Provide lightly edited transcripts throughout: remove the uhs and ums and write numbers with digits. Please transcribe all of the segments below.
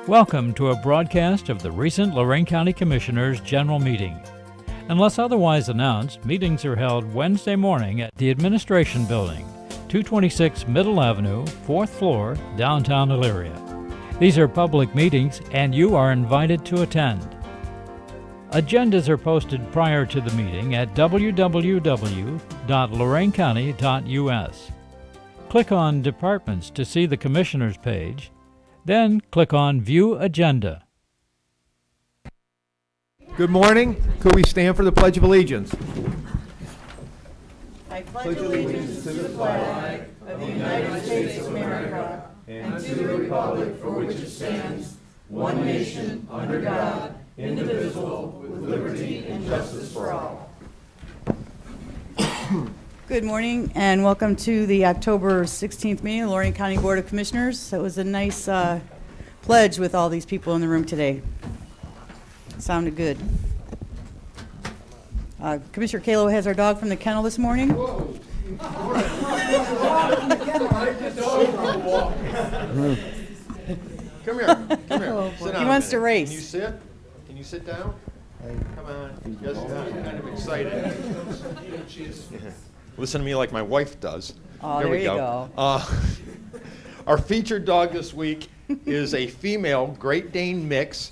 Welcome to a broadcast of the recent Lorain County Commissioners' General Meeting. Unless otherwise announced, meetings are held Wednesday morning at the Administration Building, 226 Middle Avenue, 4th floor, downtown Elyria. These are public meetings and you are invited to attend. Agendas are posted prior to the meeting at www.loraincounty.us. Click on Departments to see the Commissioners page, then click on View Agenda. Good morning. Could we stand for the Pledge of Allegiance? I pledge allegiance to the flag of the United States of America and to the republic for which it stands, one nation, under God, indivisible, with liberty and justice for all. Good morning and welcome to the October 16th meeting of the Lorain County Board of Commissioners. It was a nice pledge with all these people in the room today. Sounded good. Commissioner Kalo has our dog from the kennel this morning. Whoa. Come here. Oh, Sit down he a wants to minute. race. Can you sit? Can you sit down? Come on. Yes, I'm kind of excited. Listen to me like my wife does. Oh, there you go. Our featured dog this week is a female Great Dane mix.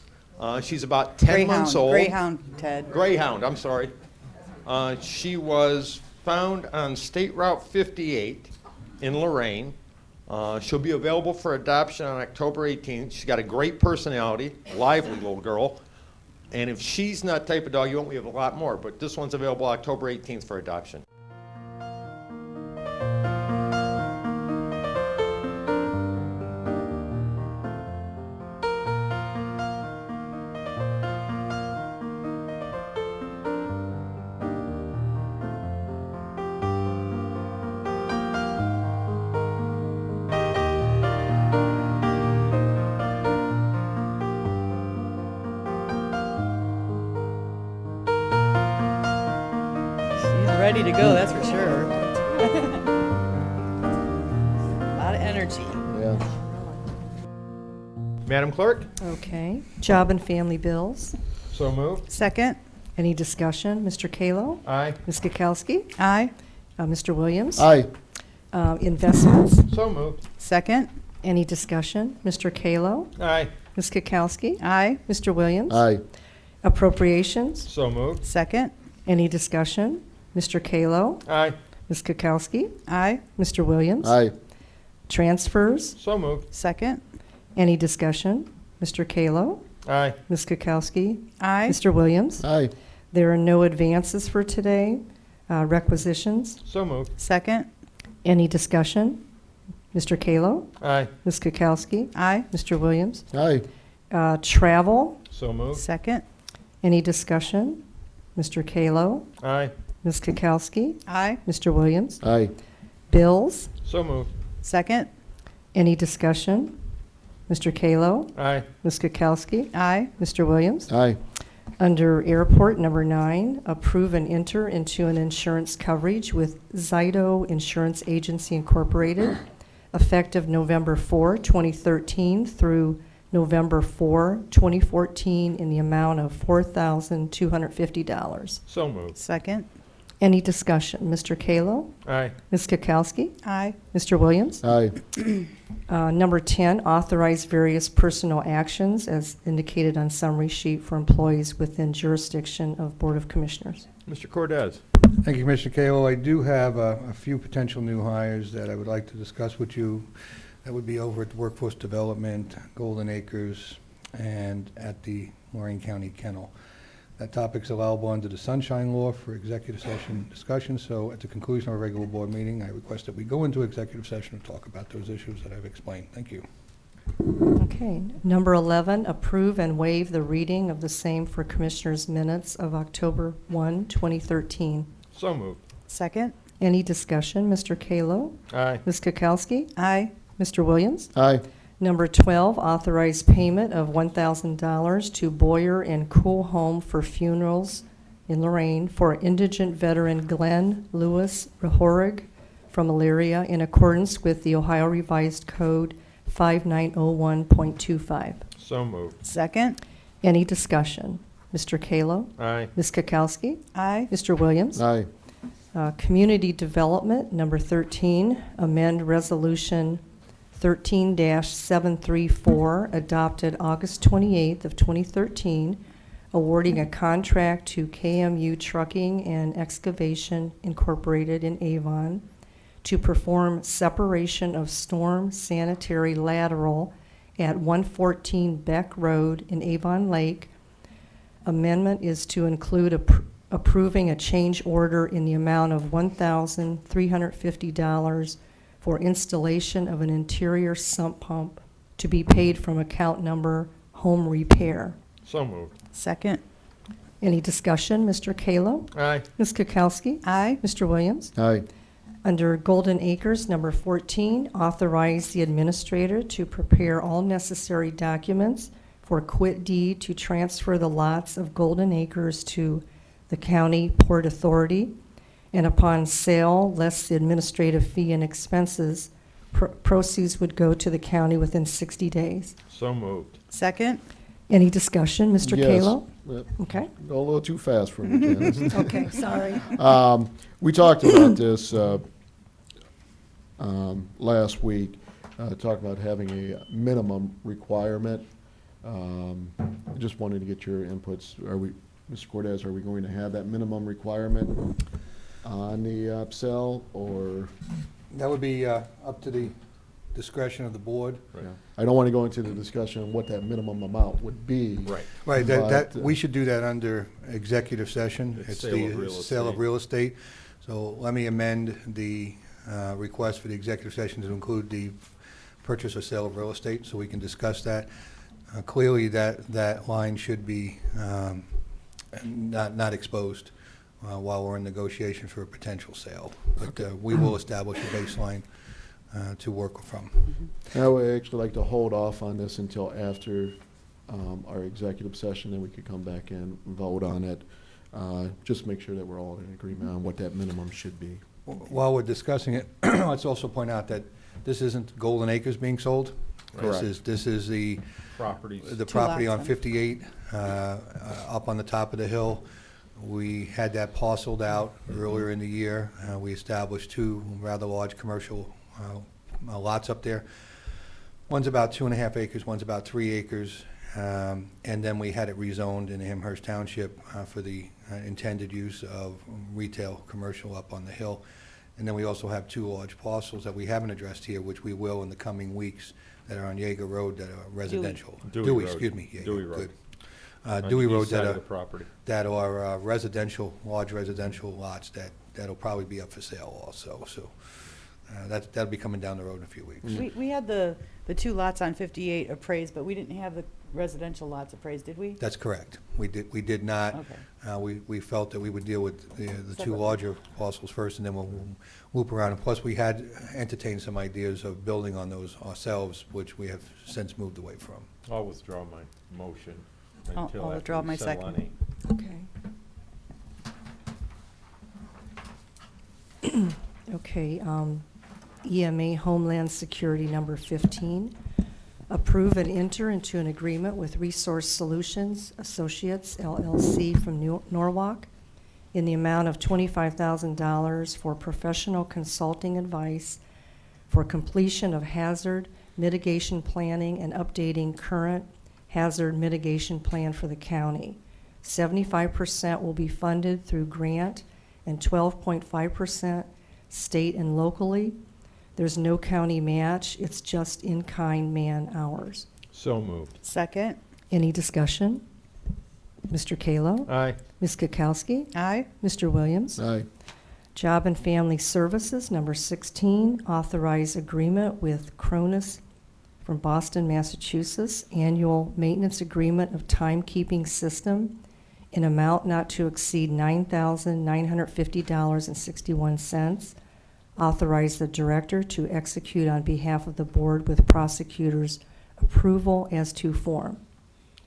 She's about 10 months old. Greyhound, Ted. Greyhound, I'm sorry. She was found on State Route 58 in Lorain. She'll be available for adoption on October 18th. She's got a great personality, lively little girl. And if she's not the type of dog you want, we have a lot more. But this one's available October 18th for adoption. Ready to go, that's for sure. A lot of energy. Yeah. Madam Clerk? Okay. Job and family bills. So moved. Second. Any discussion? Mr. Kalo? Aye. Ms. Kokolski? Aye. Mr. Williams? Aye. Investments. So moved. Second. Any discussion? Mr. Kalo? Aye. Ms. Kokolski? Aye. Mr. Williams? Aye. Appropriations. So moved. Second. Any discussion? Mr. Kalo? Aye. Ms. Kokolski? Aye. Mr. Williams? Aye. Transfers. So moved. Second. Any discussion? Mr. Kalo? Aye. Ms. Kokolski? Aye. Mr. Williams? Aye. There are no advances for today. Requisitions. So moved. Second. Any discussion? Mr. Kalo? Aye. Ms. Kokolski? Aye. Mr. Williams? Aye. Travel. So moved. Second. Any discussion? Mr. Kalo? Aye. Ms. Kokolski? Aye. Mr. Williams? Aye. Bills. So moved. Second. Any discussion? Mr. Kalo? Aye. Ms. Kokolski? Aye. Mr. Williams? Aye. Under Airport, number 9, approve and enter into an insurance coverage with Zito Insurance Agency Incorporated, effective November 4, 2013 through November 4, 2014 in the amount of $4,250. So moved. Second. Any discussion? Mr. Kalo? Aye. Ms. Kokolski? Aye. Mr. Williams? Aye. Number 10, authorize various personal actions as indicated on summary sheet for employees within jurisdiction of Board of Commissioners. Mr. Cordez? Thank you, Commissioner Kalo. I do have a few potential new hires that I would like to discuss with you. That would be over at the Workforce Development, Golden Acres, and at the Lorain County Kennel. That topic is allowable under the Sunshine Law for executive session discussion, so at the conclusion of our regular board meeting, I request that we go into executive session and talk about those issues that I've explained. Thank you. Okay. Number 11, approve and waive the reading of the same for Commissioners' minutes of October 1, 2013. So moved. Second. Any discussion? Mr. Kalo? Aye. Ms. Kokolski? Aye. Mr. Williams? Aye. Number 12, authorize payment of $1,000 to Boyer and Cool Home for Funerals in Lorain for indigent veteran Glenn Lewis Rahorig from Elyria in accordance with the Ohio Revised Code 5901.25. So moved. Second. Any discussion? Mr. Kalo? Aye. Ms. Kokoski? Aye. Mr. Williams? Aye. Community Development, number 13, amend Resolution 13-734, adopted August 28th of 2013, awarding a contract to KMU Trucking and Excavation Incorporated in Avon to perform separation of storm sanitary lateral at 114 Beck Road in Avon Lake. Amendment is to include approving a change order in the amount of $1,350 for installation of an interior sump pump to be paid from account number home repair. So moved. Second. Any discussion? Mr. Kalo? Aye. Ms. Kokoski? Aye. Mr. Williams? Aye. Under Golden Acres, number 14, authorize the administrator to prepare all necessary documents for quit deed to transfer the lots of Golden Acres to the County Port Authority, and upon sale, less the administrative fee and expenses, proceeds would go to the county within 60 days. So moved. Second. Any discussion, Mr. Yes. Kalo? Yep. Okay. Go a little too fast for me, Janice. Okay, sorry. We talked about this last week, talked about having a minimum requirement. Just wanted to get your inputs. Mr. Cortez, are we going to have that minimum requirement on the upsell, or? That would be up to the discretion of the board. Right. I don't want to go into the discussion of what that minimum amount would be. Right. Right, But, we should do that under executive session. It's It's sale of the real sale of estate. real estate. So let me amend the request for the executive session to include the purchase or sale of real estate, so we can discuss that. Clearly, that line should be not exposed while we're in negotiation for a potential sale. But we will establish a baseline to work from. I would actually like to hold off on this until after our executive session, then we could come back and vote on it. Just make sure that we're all in agreement on what that minimum should be. While we're discussing it, let's also point out that this isn't Golden Acres being sold. Correct. This is the Properties. property lots on on 58 up on the top of the hill. We had that parceled out earlier in the year. We established two rather large commercial lots up there. One's about 2.5 acres, one's about 3 acres. And then we had it rezoned in Amherst Township for the intended use of retail commercial up on the hill. And then we also have two large parcels that we haven't addressed here, which we will in the coming weeks, that are on Yeager Road that are residential. Dewey Dewey, Road. excuse me. Yeager, Dewey Road. good. On the Dewey east Road side of the property. that are residential, large residential lots that'll probably be up for sale also. So that'll be coming down the road in a few weeks. We had the two lots on 58 appraised, but we didn't have the residential lots appraised, did we? That's correct. We did not. Okay. We felt that we would deal with the two Separately. larger parcels first, and then we'll loop around. And plus, we had entertained some ideas of building on those ourselves, which we have since moved away from. I'll withdraw my motion I'll until after withdraw we my settle second. any. Okay. Okay, EMA Homeland Security number 15. Approve and enter into an agreement with Resource Solutions Associates, LLC from Norwalk in the amount of $25,000 for professional consulting advice for completion of hazard mitigation planning and updating current hazard mitigation plan for the county. 75% will be funded through grant and 12.5% state and locally. There's no county match. It's just in-kind man-hours. So moved. Second. Any discussion? Mr. Kalo? Aye. Ms. Kokoski? Aye. Mr. Williams? Aye. Job and Family Services, number 16, authorize agreement with Kronos from Boston, Massachusetts, annual maintenance agreement of timekeeping system in amount not to exceed $9,950.61. Authorize the director to execute on behalf of the board with prosecutor's approval as to form.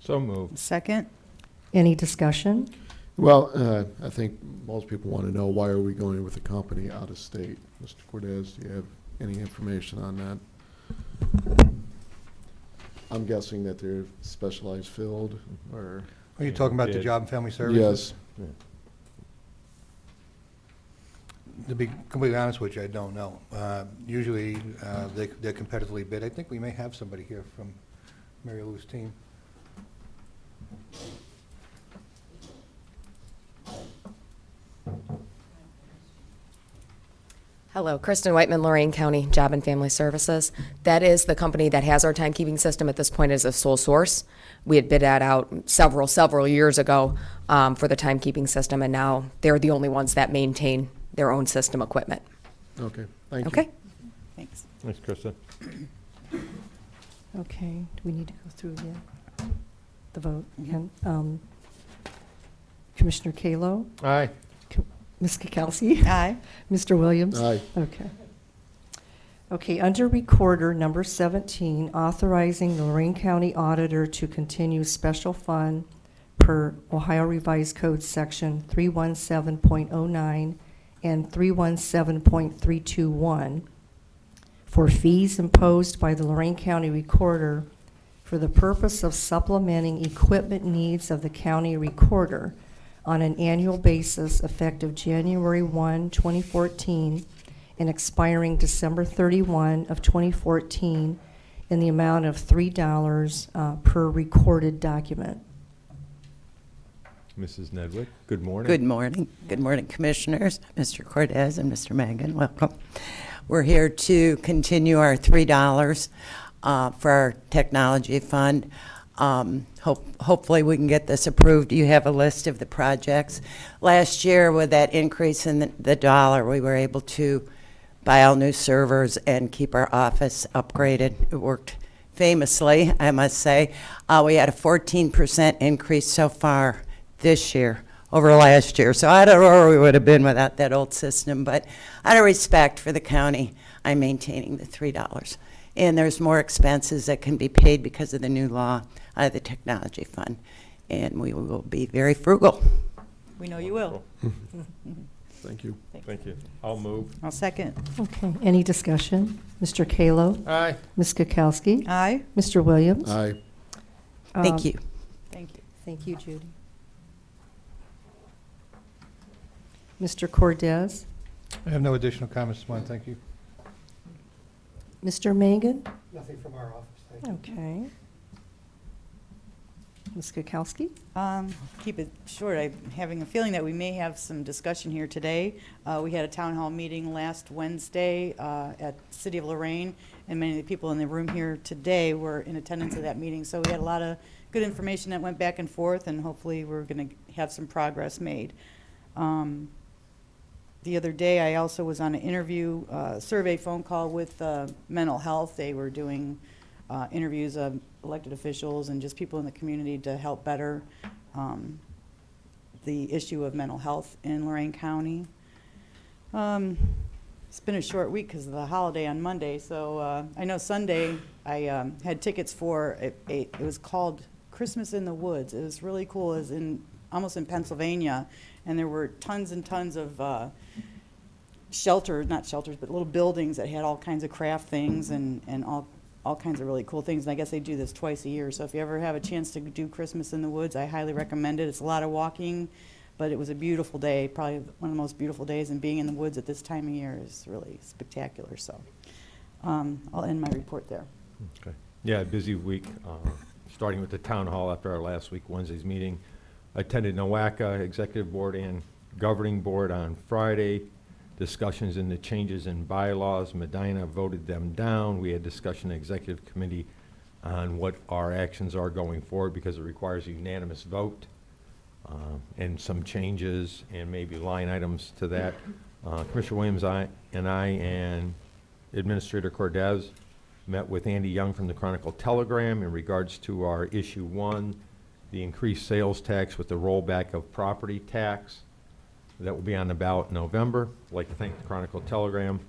So moved. Second. Any discussion? Well, I think most people want to know, why are we going with a company out of state? Mr. Cortez, do you have any information on that? I'm guessing that they're specialized field, or? Are you talking about the Job and Family Services? Yes. To be completely honest with you, I don't know. Usually, they're competitively bid. I think we may have somebody here from Mary Lou's team. Hello, Kristen Whiteman, Lorain County Job and Family Services. That is the company that has our timekeeping system at this point as a sole source. We had bid that out several years ago for the timekeeping system, and now they're the only ones that maintain their own system equipment. Okay, thank you. Okay? Thanks. Thanks, Krista. Okay, do we need to go through the vote again? Commissioner Kalo? Aye. Ms. Kokolski? Aye. Mr. Williams? Aye. Okay. Okay, under Recorder, number 17, authorizing the Lorain County Auditor to continue special fund per Ohio Revised Code Section 317.09 and 317.321 for fees imposed by the Lorain County Recorder for the purpose of supplementing equipment needs of the County Recorder on an annual basis effective January 1, 2014, and expiring December 31 of 2014 in the amount of $3 per recorded document. Mrs. Nedwick, good morning. Good morning. Good morning, Commissioners, Mr. Cortez and Mr. Mangan. Welcome. We're here to continue our $3 for our technology fund. Hopefully we can get this approved. You have a list of the projects. Last year, with that increase in the dollar, we were able to buy all new servers and keep our office upgraded. It worked famously, I must say. We had a 14% increase so far this year over last year. So I don't know where we would have been without that old system, but out of respect for the county, I'm maintaining the $3. And there's more expenses that can be paid because of the new law out of the technology fund. And we will be very frugal. We know you will. Thank you. Thank you. I'll move. I'll second. Okay, any discussion? Mr. Kalo? Aye. Ms. Kokolski? Aye. Mr. Williams? Aye. Thank you. Thank you. Thank you, Judy. Mr. Cortez? I have no additional comments this morning, thank you. Mr. Mangan? Nothing from our office, thank you. Okay. Ms. Kokolski? Keep it short. I'm having a feeling that we may have some discussion here today. We had a town hall meeting last Wednesday at City of Lorain, and many of the people in the room here today were in attendance at that meeting. So we had a lot of good information that went back and forth, and hopefully we're going to have some progress made. The other day, I also was on an interview, survey phone call with mental health. They were doing interviews of elected officials and just people in the community to help better the issue of mental health in Lorain County. It's been a short week because of the holiday on Monday. So I know Sunday I had tickets for it was called Christmas in the Woods. It was really cool. It was almost in Pennsylvania, and there were tons and tons of not shelters, but little buildings that had all kinds of craft things and all kinds of really cool things. And I guess they do this twice a year. So if you ever have a chance to do Christmas in the Woods, I highly recommend it. It's a lot of walking, but it was a beautiful day, probably one of the most beautiful days, and being in the woods at this time of year is really spectacular. So I'll end my report there. Okay. Yeah, busy week, starting with the town hall after our last week, Wednesday's meeting. Attended NOACA Executive Board and Governing Board on Friday. Discussions in the changes in bylaws. Medina voted them down. We had discussion in Executive Committee on what our actions are going forward because it requires a unanimous vote and some changes and maybe line items to that. Commissioner Williams and I and Administrator Cortez met with Andy Young from the Chronicle Telegram in regards to our issue 1, the increased sales tax with the rollback of property tax. That will be on the ballot in November. I'd like to thank the Chronicle Telegram.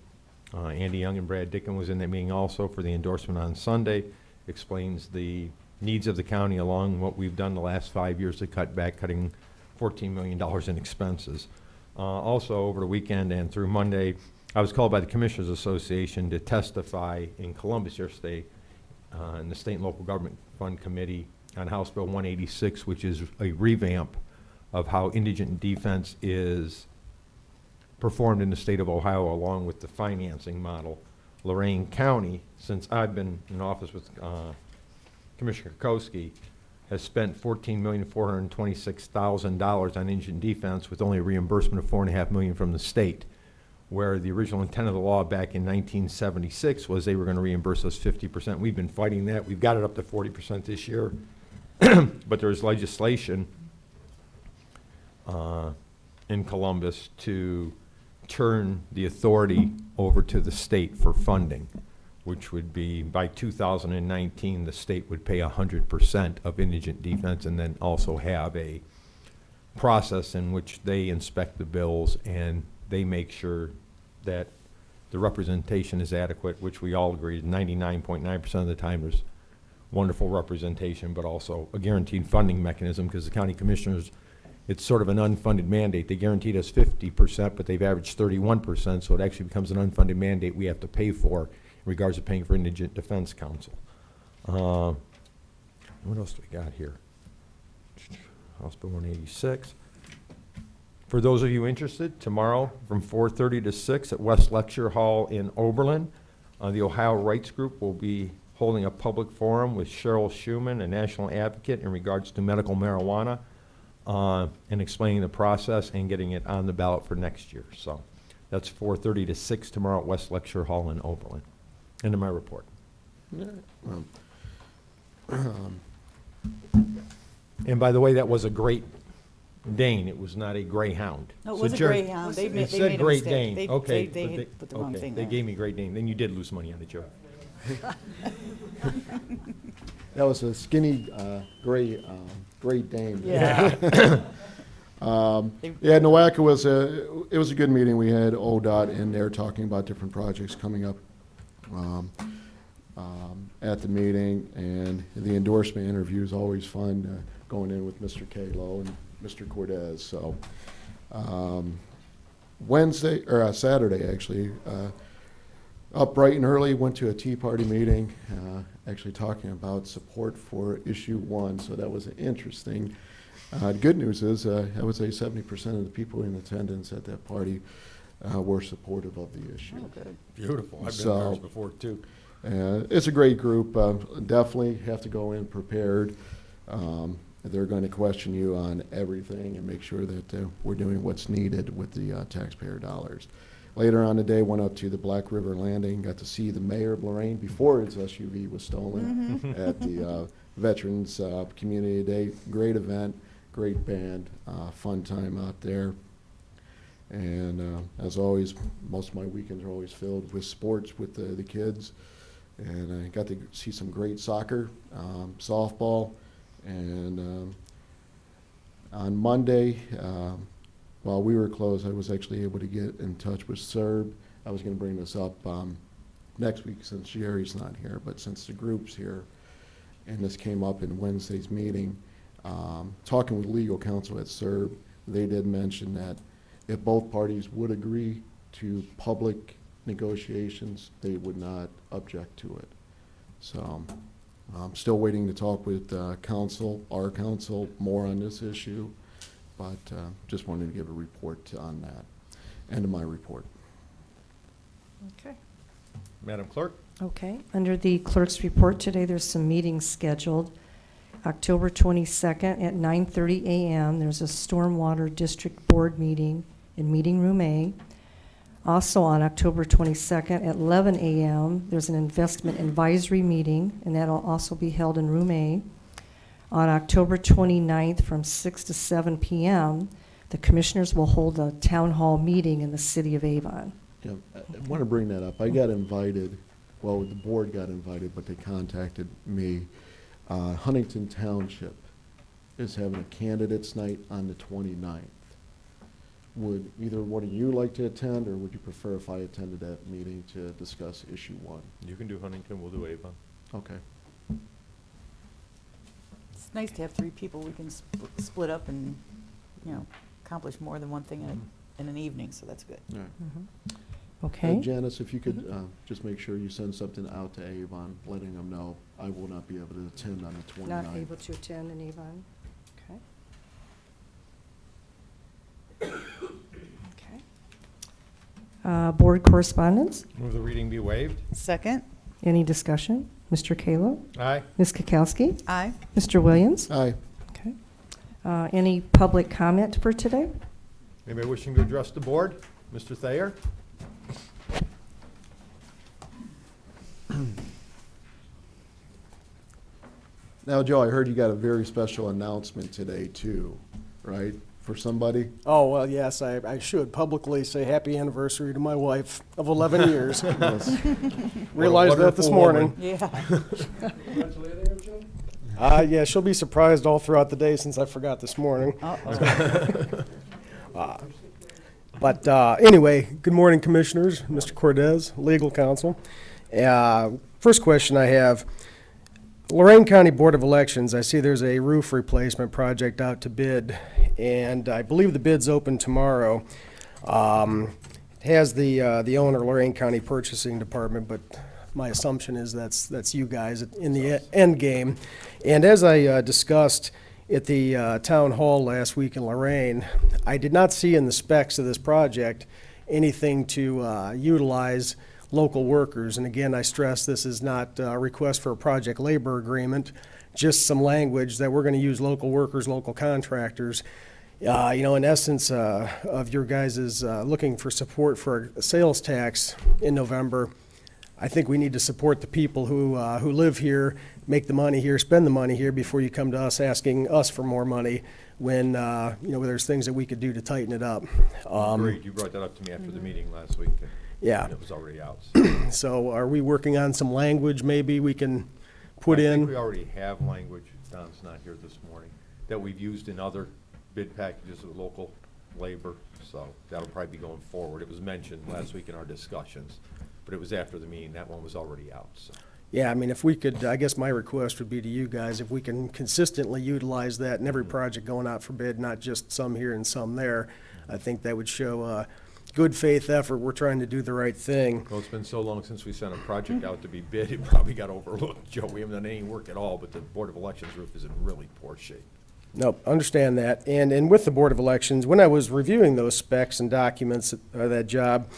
Andy Young and Brad Dickin was in that meeting also for the endorsement on Sunday. Explains the needs of the county along what we've done the last 5 years to cut back, cutting $14 million in expenses. Also, over the weekend and through Monday, I was called by the Commissioners Association to testify in Columbus yesterday in the State and Local Government Fund Committee on House Bill 186, which is a revamp of how indigent defense is performed in the state of Ohio, along with the financing model. Lorain County, since I've been in office with Commissioner Kokoski, has spent $14,426,000 on indigent defense with only a reimbursement of $4.5 million from the state, where the original intent of the law back in 1976 was they were going to reimburse us 50%. We've been fighting that. We've got it up to 40% this year, but there's legislation in Columbus to turn the authority over to the state for funding, which would be by 2019, the state would pay 100% of indigent defense, and then also have a process in which they inspect the bills and they make sure that the representation is adequate, which we all agree 99.9% of the time there's wonderful representation, but also a guaranteed funding mechanism, because the county commissioners, it's sort of an unfunded mandate. They guaranteed us 50%, but they've averaged 31%, so it actually becomes an unfunded mandate we have to pay for in regards to paying for Indigent Defense Council. What else do we got here? House Bill 186. For those of you interested, tomorrow from 4:30 to 6 at West Lecture Hall in Oberlin, the Ohio Rights Group will be holding a public forum with Cheryl Schuman, a national advocate in regards to medical marijuana, and explaining the process and getting it on the ballot for next year. So that's 4:30 to 6 tomorrow at West Lecture Hall in Oberlin. End of my report. Yeah, And by the way, that was a Great Dane. It was not a greyhound. No, it So was a Jerry- greyhound. It They said made a Great mistake. Dane. They- Okay, they but put the wrong okay, thing they there. gave me Great Dane. Then you did lose money on the joke. That was a skinny, Great Dane. Yeah. Yeah, NOACA was it was a good meeting. We had ODOT in there talking about different projects coming up at the meeting, and the endorsement interview is always fun, going in with Mr. Kalo and Mr. Cortez. So Saturday actually, up bright and early, went to a Tea Party meeting, actually talking about support for issue 1. So that was interesting. The good news is, I would say 70% of the people in attendance at that party were supportive of the issue. Oh, good. Beautiful. I've been So- there before too. It's a great group. Definitely have to go in prepared. They're going to question you on everything and make sure that we're doing what's needed with the taxpayer dollars. Later on today, went up to the Black River Landing, got to see the mayor of Lorain before his SUV was stolen at the Veterans Community Day. Great event, great band, fun time out there. And as always, most of my weekends are always filled with sports with the kids. And I got to see some great soccer, softball, and on Monday, while we were closed, I was actually able to get in touch with SERB. I was going to bring this up next week since Jerry's not here, but since the group's here, and this came up in Wednesday's meeting, talking with legal counsel at SERB, they did mention that if both parties would agree to public negotiations, they would not object to it. So I'm still waiting to talk with counsel, our counsel, more on this issue, but just wanted to give a report on that. End of my report. Okay. Madam Clerk? Okay. Under the clerk's report today, there's some meetings scheduled. October 22nd at 9:30 a.m., there's a Stormwater District Board meeting in Meeting Room A. Also on October 22nd at 11 a.m., there's an investment advisory meeting, and that'll also be held in Room A. On October 29th from 6 to 7 p.m., the commissioners will hold a town hall meeting in the city of Avon. Yeah, I want to bring that up. I got invited, well, the board got invited, but they contacted me. Huntington Township is having a candidates night on the 29th. Would either one of you like to attend, or would you prefer if I attended that meeting to discuss issue 1? You can do Huntington, we'll do Avon. Okay. It's nice to have 3 people we can split up and accomplish more than one thing in an evening, so that's good. All right. Okay. Janice, if you could just make sure you send something out to Avon, letting them know I will not be able to attend on the 29th. Not able to attend in Avon. Okay. Okay. Board correspondence? Move the reading be waived. Second? Any discussion? Mr. Kalo? Aye. Ms. Kokoski? Aye. Mr. Williams? Aye. Okay. Any public comment for today? Anybody wishing to address the board? Mr. Thayer? Now, Joe, I heard you got a very special announcement today, too, right? For somebody? Oh, well, yes, I should publicly say happy anniversary to my wife of 11 years. Yes. Realized that this wonderful morning. Yeah. Yeah, she'll be surprised all throughout the day since I forgot this morning. But anyway, good morning, Commissioners, Mr. Cortez, Legal Counsel. First question I have, Lorain County Board of Elections, I see there's a roof replacement project out to bid, and I believe the bid's open tomorrow. It has the owner, Lorain County Purchasing Department, but my assumption is that's you guys in the end game. And as I discussed at the town hall last week in Lorain, I did not see in the specs of this project anything to utilize local workers. And again, I stress this is not a request for a project labor agreement, just some language that we're going to use local workers, local contractors. In essence, of your guys' looking for support for a sales tax in November, I think we need to support the people who live here, make the money here, spend the money here before you come to us asking us for more money when, there's things that we could do to tighten it up. Agreed. You brought that up to me after the meeting last week. Yeah. And it was already out. So are we working on some language maybe we can put I think in? we already have language, Don's not here this morning, that we've used in other bid packages of local labor, so that'll probably be going forward. It was mentioned last week in our discussions, but it was after the meeting. That one was already out, so. Yeah, I mean, if we could, I guess my request would be to you guys, if we can consistently utilize that in every project going out for bid, not just some here and some there, I think that would show good faith effort. We're trying to do the right thing. Well, it's been so long since we sent a project out to be bid, it probably got overlooked, Joe. We haven't done any work at all, but the Board of Elections roof is in really poor shape. Nope, understand that. And with the Board of Elections, when I was reviewing those specs and documents of that job,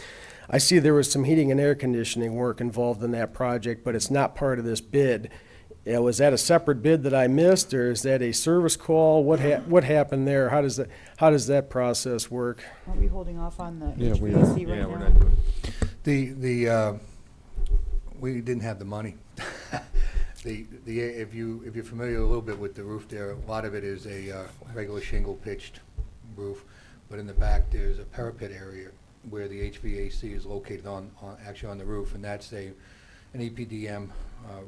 I see there was some heating and air conditioning work involved in that project, but it's not part of this bid. Was that a separate bid that I missed, or is that a service call? What happened there? How does that process work? Aren't we holding off on the Yeah, we HVAC Yeah, right we're now? not doing. We didn't have the money. If you're familiar a little bit with the roof there, a lot of it is a regular shingle pitched roof, but in the back there's a parapet area where the HVAC is located actually on the roof, and that's an EPDM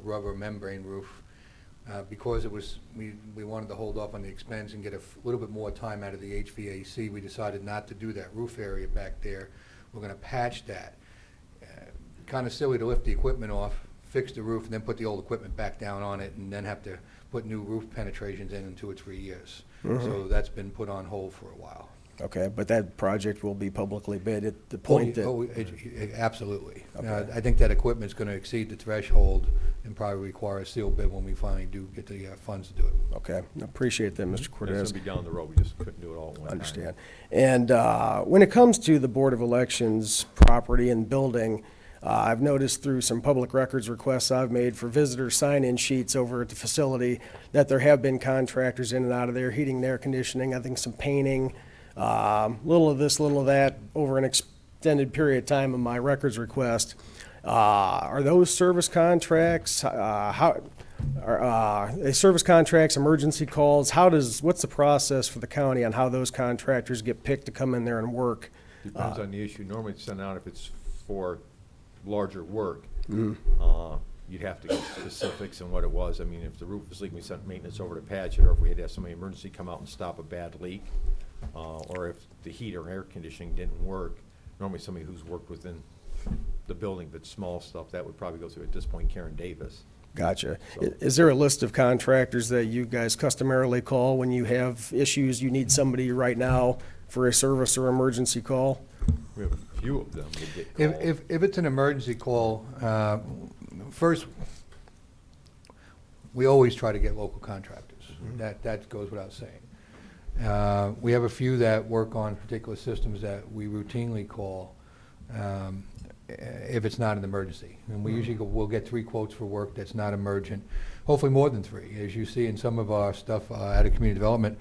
rubber membrane roof. Because we wanted to hold off on the expense and get a little bit more time out of the HVAC, we decided not to do that roof area back there. We're going to patch that. Kind of silly to lift the equipment off, fix the roof, and then put the old equipment back down on it, and then have to put new roof penetrations in 2 or 3 years. So that's been put on hold for a while. Okay, but that project will be publicly bid at the point that... Absolutely. Okay. I think that equipment's going to exceed the threshold and probably require a sealed bid when we finally do get the funds to do it. Okay, appreciate that, Mr. It's Cortez. going to be down the road. We just couldn't do it all at one time. Understand. And when it comes to the Board of Elections property and building, I've noticed through some public records requests I've made for visitor sign-in sheets over at the facility that there have been contractors in and out of there, heating and air conditioning, I think some painting, little of this, little of that, over an extended period of time in my records request. Are those service contracts? Are service contracts, emergency calls? What's the process for the county on how those contractors get picked to come in there and work? Depends on the issue. Normally it's sent out if it's for larger work. You'd have to get specifics on what it was. I mean, if the roof was leaking, we sent maintenance over to patch it, or if we had to have somebody emergency come out and stop a bad leak, or if the heat or air conditioning didn't work, normally somebody who's worked within the building, but small stuff, that would probably go through, at this point, Karen Davis. Gotcha. So- Is there a list of contractors that you guys customarily call when you have issues, you need somebody right now for a service or emergency call? We have a few of them that get called. If it's an emergency call, first, we always try to get local contractors. That goes without saying. We have a few that work on particular systems that we routinely call if it's not an emergency. And we usually we'll get 3 quotes for work that's not emergent, hopefully more than 3. As you see in some of our stuff out of community development,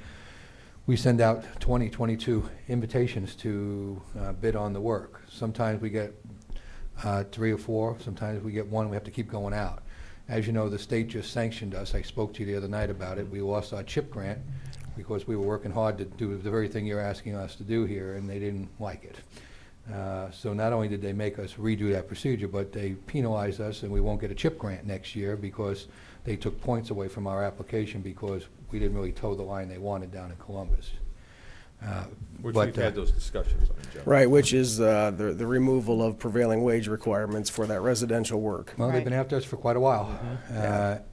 we send out 20, 22 invitations to bid on the work. Sometimes we get 3 or 4, sometimes we get 1, we have to keep going out. As you know, the state just sanctioned us. I spoke to you the other night about it. We lost our CHIP grant because we were working hard to do the very thing you're asking us to do here, and they didn't like it. So not only did they make us redo that procedure, but they penalized us, and we won't get a CHIP grant next year because they took points away from our application because we didn't really toe the line they wanted down in Columbus. Which but, we've had those discussions on, Joe. Right, which is the removal of prevailing wage requirements for that residential work. Well, they've Right. been after us for quite a while.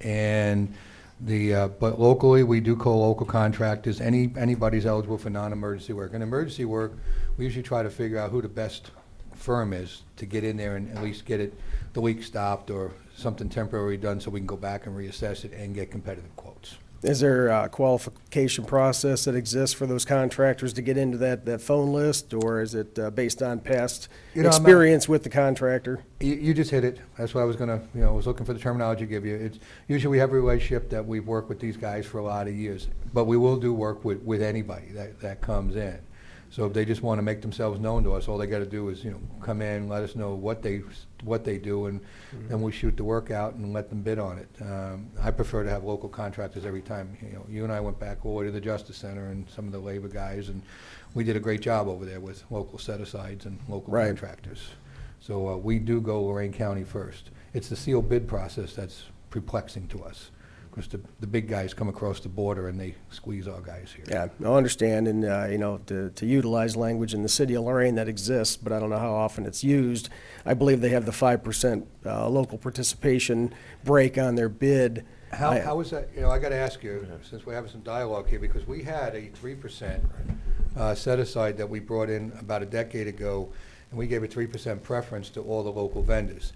And but locally, we do call local contractors. Anybody's eligible for non-emergency work. And emergency work, we usually try to figure out who the best firm is to get in there and at least get the leak stopped or something temporary done so we can go back and reassess it and get competitive quotes. Is there a qualification process that exists for those contractors to get into that phone list, or is it based on past You know, I'm not- experience with the contractor? You just hit it. That's what I was gonna, I was looking for the terminology to give you. It's usually we have a relationship that we've worked with these guys for a lot of years, but we will do work with anybody that comes in. So if they just want to make themselves known to us, all they got to do is, come in, let us know what they do, and then we shoot the work out and let them bid on it. I prefer to have local contractors every time. You and I went back all the way to the Justice Center and some of the labor guys, and we did a great job over there with local set-asides and local Right. contractors. So we do go Lorain County first. It's the sealed bid process that's perplexing to us, because the big guys come across the border and they squeeze our guys here. Yeah, I understand, and, to utilize language in the city of Lorain that exists, but I don't know how often it's used. I believe they have the 5% local participation break on their bid. How is that, I got to ask you, since we're having some dialogue here, because we had a 3% set-aside that we brought in about a decade ago, and we gave a 3% preference to all the local vendors.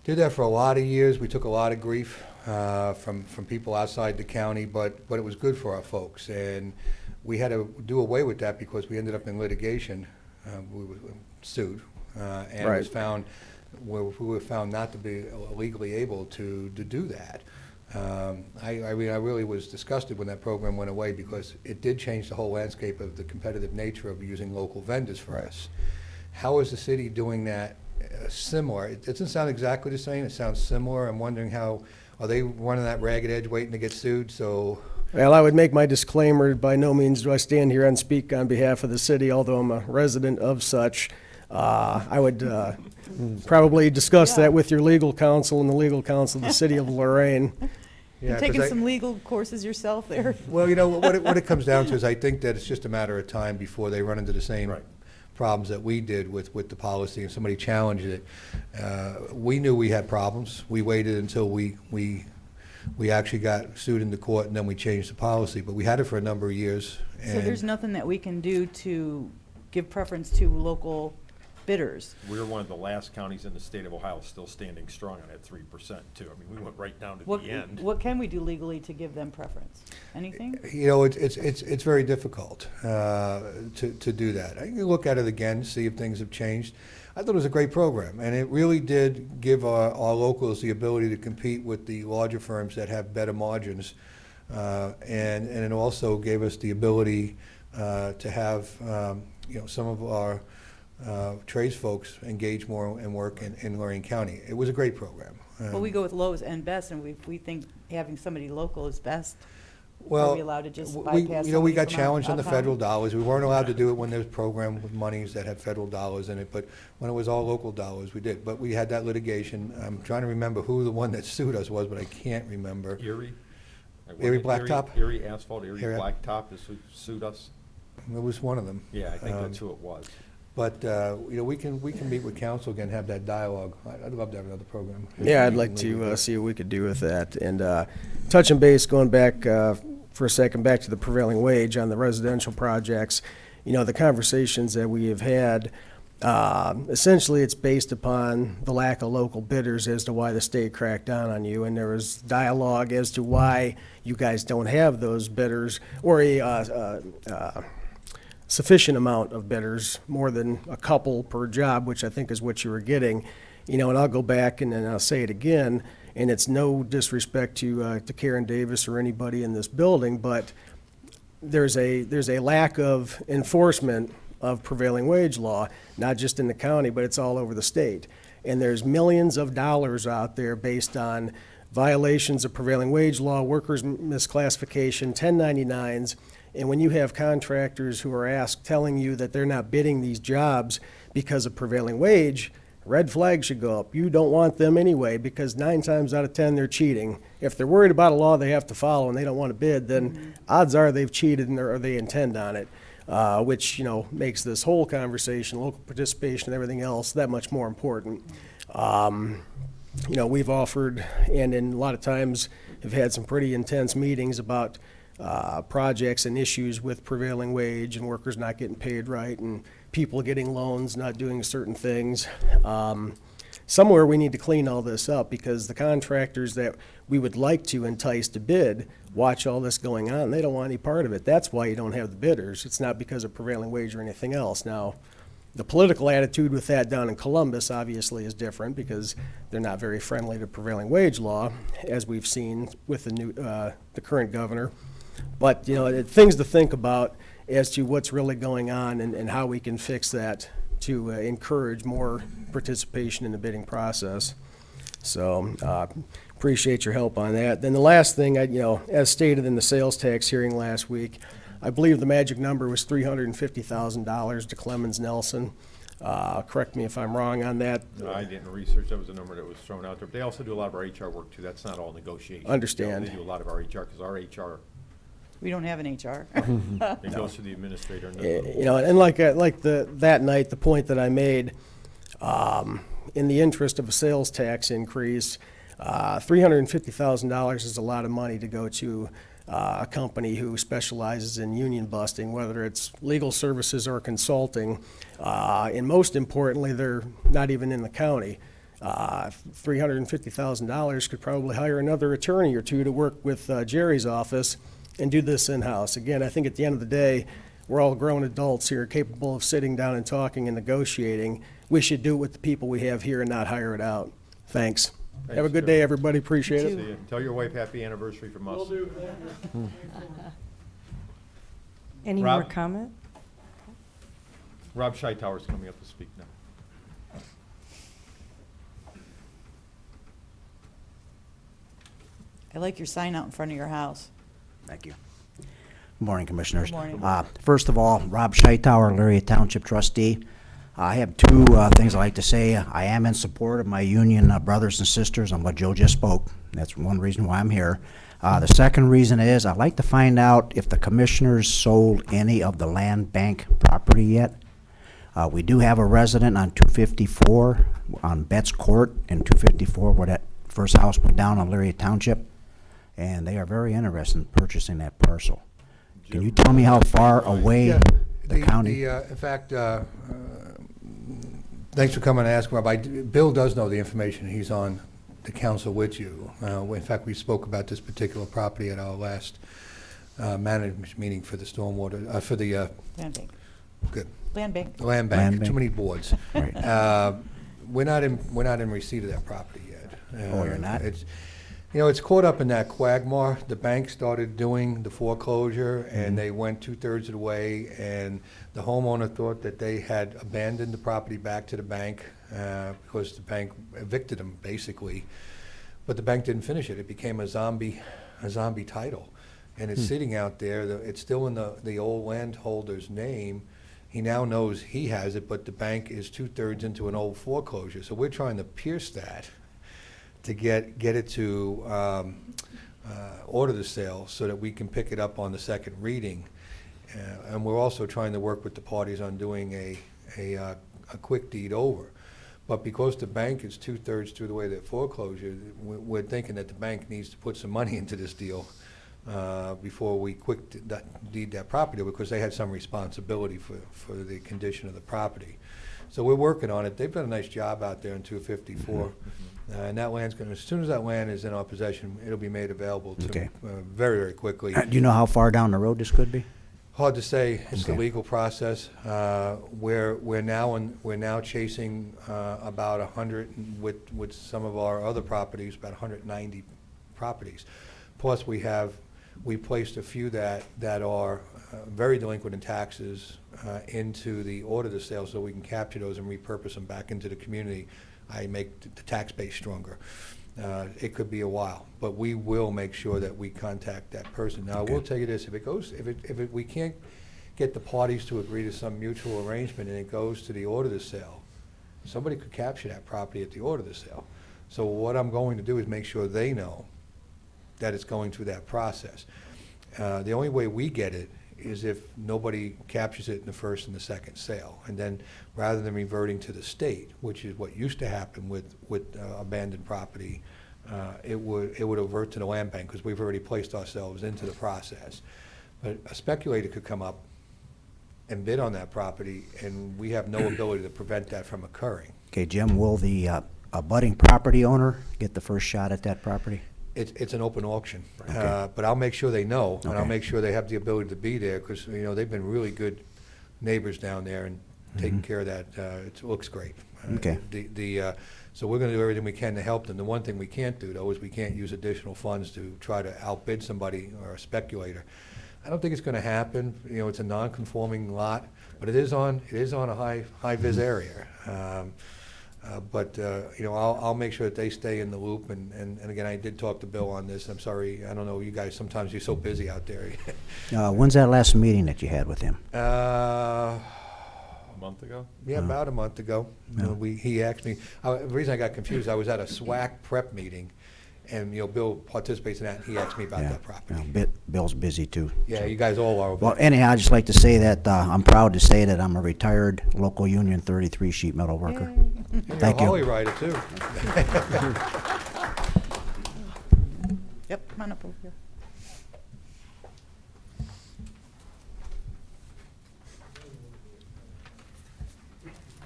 Did that for a lot of years. We took a lot of grief from people outside the county, but it was good for our folks. And we had to do away with that because we ended up in litigation. We were sued, and Right. it was found, we were found not to be legally able to do that. I really was disgusted when that program went away because it did change the whole landscape of the competitive nature of using local vendors for us. How is the city doing that similar? It doesn't sound exactly the same. It sounds similar. I'm wondering how, are they running that ragged edge waiting to get sued? So, Well, I would make my disclaimer, by no means do I stand here and speak on behalf of the city, although I'm a resident of such. I would probably discuss that with your legal counsel and the legal counsel of the city of Lorain. You're 'cause taking I- some legal courses yourself there. Well, what it comes down to is I think that it's just a matter of time before they run into the same Right. problems that we did with the policy and somebody challenged it. We knew we had problems. We waited until we actually got sued into court, and then we changed the policy. But we had it for a number of years. So there's nothing that we can do to give preference to local bidders? We're one of the last counties in the state of Ohio still standing strong on that 3% too. I mean, we went right down to What, the end. what can we do legally to give them preference? Anything? It's very difficult to do that. I can look at it again, see if things have changed. I thought it was a great program, and it really did give our locals the ability to compete with the larger firms that have better margins, and it also gave us the ability to have some of our trades folks engage more and work in Lorain County. It was a great program. Well, we go with lowest and best, and we think having somebody local is best. Well, Are we allowed to just we bypass we somebody got from challenged on the out of federal town? dollars. We weren't allowed to do it when there was a program with monies that had federal dollars in it, but when it was all local dollars, we did. But we had that litigation. I'm trying to remember who the one that sued us was, but I can't remember. Erie? Erie Blacktop? Erie Asphalt, Erie Erie- Blacktop is who sued us. It was one of them. Yeah, I think that's who it was. But, we can meet with council again, have that dialogue. I'd love to have another program. Yeah, I'd like to see what we could do with that. And touching base, going back for a second, back to the prevailing wage on the residential projects, the conversations that we have had, essentially it's based upon the lack of local bidders as to why the state cracked down on you. And there was dialogue as to why you guys don't have those bidders or a sufficient amount of bidders, more than a couple per job, which I think is what you were getting. And I'll go back and then I'll say it again, and it's no disrespect to Karen Davis or anybody in this building, but there's a lack of enforcement of prevailing wage law, not just in the county, but it's all over the state. And there's millions of dollars out there based on violations of prevailing wage law, workers' misclassification, 1099s, and when you have contractors who are telling you that they're not bidding these jobs because of prevailing wage, red flags should go up. You don't want them anyway, because 9 times out of 10 they're cheating. If they're worried about a law they have to follow and they don't want to bid, then odds are they've cheated or they intend on it, which makes this whole conversation, local participation and everything else, that much more important. We've offered, and in a lot of times have had some pretty intense meetings about projects and issues with prevailing wage and workers not getting paid right and people getting loans, not doing certain things. Somewhere we need to clean all this up, because the contractors that we would like to entice to bid watch all this going on. They don't want any part of it. That's why you don't have the bidders. It's not because of prevailing wage or anything else. Now, the political attitude with that down in Columbus obviously is different, because they're not very friendly to prevailing wage law, as we've seen with the current governor. But, things to think about as to what's really going on and how we can fix that to encourage more participation in the bidding process. So, appreciate your help on that. Then the last thing, as stated in the sales tax hearing last week, I believe the magic number was $350,000 to Clemans Nelson. Correct me if I'm wrong on that. No, I didn't research. That was a number that was thrown out there. But they also do a lot of our HR work too. That's not all negotiation. Understand. They do a lot of our HR, because our HR, We don't have an HR. it goes to the administrator. And And like that night, the point that I made, in the interest of a sales tax increase, $350,000 is a lot of money to go to a company who specializes in union busting, whether it's legal services or consulting. And most importantly, they're not even in the county. $350,000 could probably hire another attorney or two to work with Jerry's office and do this in-house. Again, I think at the end of the day, we're all grown adults here capable of sitting down and talking and negotiating. We should do it with the people we have here and not hire it out. Thanks. Have a good day, everybody. Appreciate See it. you. Tell your wife happy anniversary from us. Any Rob? more comment? Rob Scheithauer is coming up to speak now. I like your sign out in front of your house. Thank you. Good morning, Commissioners. Good morning. First of all, Rob Scheithauer, Elyria Township Trustee. I have two things I'd like to say. I am in support of my union brothers and sisters on what Joe just spoke. That's one reason why I'm here. The second reason is I'd like to find out if the Commissioners sold any of the land bank property yet. We do have a resident on 254 on Betts Court and 254 where that first house went down on Elyria Township, and they are very interested in purchasing that parcel. Can you tell me how far away the county? In fact, thanks for coming and asking, Rob. Bill does know the information. He's on the council with you. In fact, we spoke about this particular property at our last management meeting for the stormwater, for the, Land bank. good, Land bank. land bank. Land Too bank. many boards. Right. We're not in receipt of that property yet. Oh, you're not? It's caught up in that quagmire. The bank started doing the foreclosure, and they went 2/3 of the way, and the homeowner thought that they had abandoned the property back to the bank because the bank evicted them, basically. But the bank didn't finish it. It became a zombie title, and it's sitting out there. It's still in the old landholder's name. He now knows he has it, but the bank is 2/3 into an old foreclosure. So we're trying to pierce that to get it to order the sale so that we can pick it up on the second reading. And we're also trying to work with the parties on doing a quick deed over. But because the bank is 2/3 through the way that foreclosure, we're thinking that the bank needs to put some money into this deal before we deed that property, because they had some responsibility for the condition of the property. So we're working on it. They've done a nice job out there in 254. And that land's going to, as soon as that land is in our possession, it'll be made available to very, very quickly. Do you know how far down the road this could be? Hard to say. It's the Okay. legal process. We're now chasing about 100 with some of our other properties, about 190 properties. Plus, we placed a few that are very delinquent in taxes into the order to sale, so we can capture those and repurpose them back into the community. I make the tax base stronger. It could be a while, but we will make sure that we contact that person. Now, I will tell you this: if we can't get the parties to agree to some mutual arrangement and it goes to the order to sale, somebody could capture that property at the order to sale. So what I'm going to do is make sure they know that it's going through that process. The only way we get it is if nobody captures it in the first and the second sale. And then rather than reverting to the state, which is what used to happen with abandoned property, it would revert to the land bank because we've already placed ourselves into the process. But a speculator could come up and bid on that property, and we have no ability to prevent that from occurring. Okay, Jim, will the abutting property owner get the first shot at that property? It's an open auction, Okay. but I'll make sure they know, and I'll Okay. make sure they have the ability to be there, because, you know, they've been really good neighbors down there and taking care of that. It looks great. Okay. So we're going to do everything we can to help them. The one thing we can't do, though, is we can't use additional funds to try to outbid somebody or a speculator. I don't think it's going to happen. You know, it's a non-conforming lot, but it is on a high-vis area. But you know, I'll make sure that they stay in the loop, and again, I did talk to Bill on this. I'm sorry, I don't know, you guys, sometimes you're so busy out there. When's that last meeting that you had with him? A month ago? Yeah, about a month ago. Yeah. He asked me, the reason I got confused, I was at a SWAC prep meeting, and, you know, Bill participates in that, and he asked me about that property. Bill's busy too. Yeah, you guys all are. Well, anyhow, I'd just like to say that I'm proud to say that I'm a retired local Union 33 sheet metal worker. And you're Thank a you. Holly rider, too. Yep, come on up over here.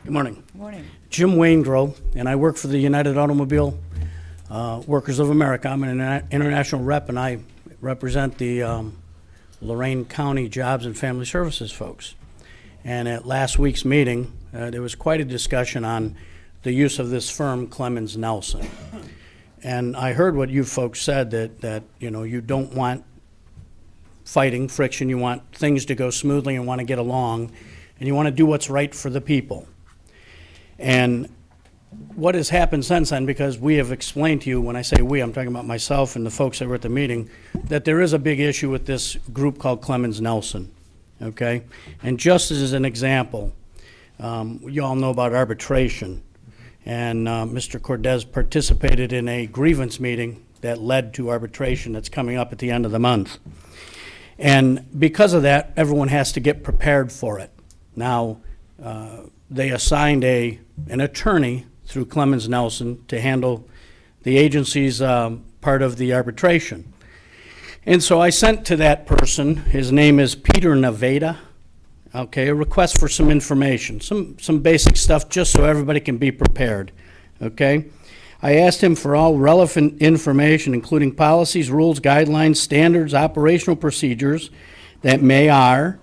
Good morning. Morning. Jim Waingrow, and I work for the United Automobile Workers of America. I'm an international rep, and I represent the Lorain County Jobs and Family Services folks. And at last week's meeting, there was quite a discussion on the use of this firm, Clemans Nelson. And I heard what you folks said, that you know, you don't want fighting, friction, you want things to go smoothly and want to get along, and you want to do what's right for the people. And what has happened since then, because we have explained to you, when I say we, I'm talking about myself and the folks that were at the meeting, that there is a big issue with this group called Clemans Nelson, okay? And just as an example, you all know about arbitration, and Mr. Cortez participated in a grievance meeting that led to arbitration that's coming up at the end of the month. And because of that, everyone has to get prepared for it. Now, they assigned an attorney through Clemans Nelson to handle the agency's part of the arbitration. And so I sent to that person, his name is Peter Nevada, okay, a request for some information, some basic stuff just so everybody can be prepared, okay? I asked him for all relevant information, including policies, rules, guidelines, standards, operational procedures that are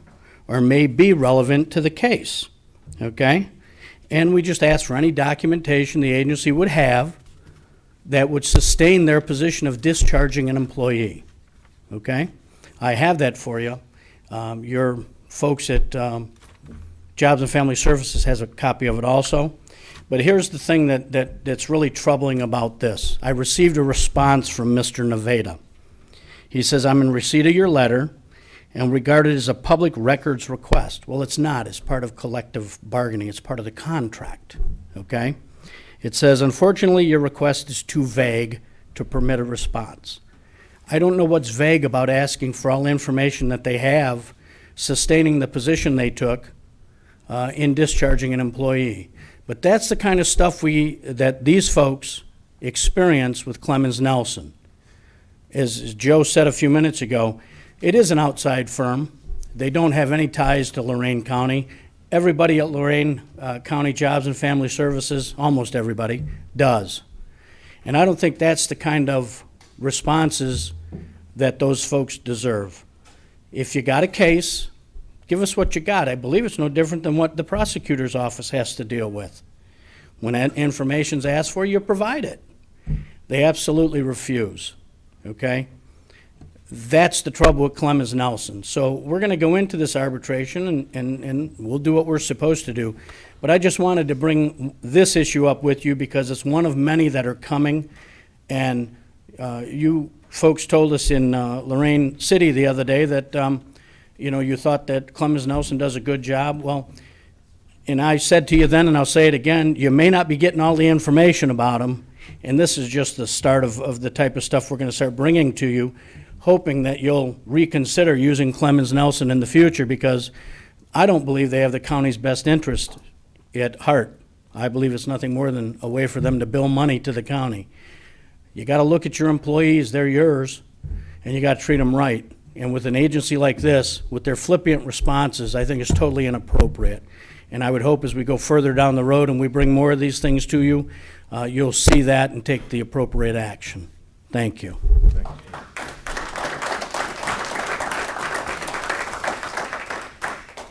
or may be relevant to the case, okay? And we just asked for any documentation the agency would have that would sustain their position of discharging an employee, okay? I have that for you. Your folks at Jobs and Family Services has a copy of it also. But here's the thing that's really troubling about this. I received a response from Mr. Nevada. He says, I'm in receipt of your letter and regard it as a public records request. Well, it's not. It's part of collective bargaining. It's part of the contract, okay? It says, unfortunately, your request is too vague to permit a response. I don't know what's vague about asking for all information that they have, sustaining the position they took in discharging an employee. But that's the kind of stuff that these folks experience with Clemans Nelson. As Joe said a few minutes ago, it is an outside firm. They don't have any ties to Lorain County. Everybody at Lorain County Jobs and Family Services, almost everybody, does. And I don't think that's the kind of responses that those folks deserve. If you got a case, give us what you got. I believe it's no different than what the prosecutor's office has to deal with. When that information's asked for, you provide it. They absolutely refuse, okay? That's the trouble with Clemens Nelson. So we're going to go into this arbitration, and we'll do what we're supposed to do. But I just wanted to bring this issue up with you because it's one of many that are coming. And you folks told us in Lorain City the other day that you thought that Clemens Nelson does a good job. Well, and I said to you then, and I'll say it again, you may not be getting all the information about him, and this is just the start of the type of stuff we're going to start bringing to you, hoping that you'll reconsider using Clemens Nelson in the future, because I don't believe they have the county's best interest at heart. I believe it's nothing more than a way for them to bill money to the county. You got to look at your employees, they're yours, and you got to treat them right. And with an agency like this, with their flippant responses, I think it's totally inappropriate. And I would hope as we go further down the road and we bring more of these things to you, you'll see that and take the appropriate action. Thank you.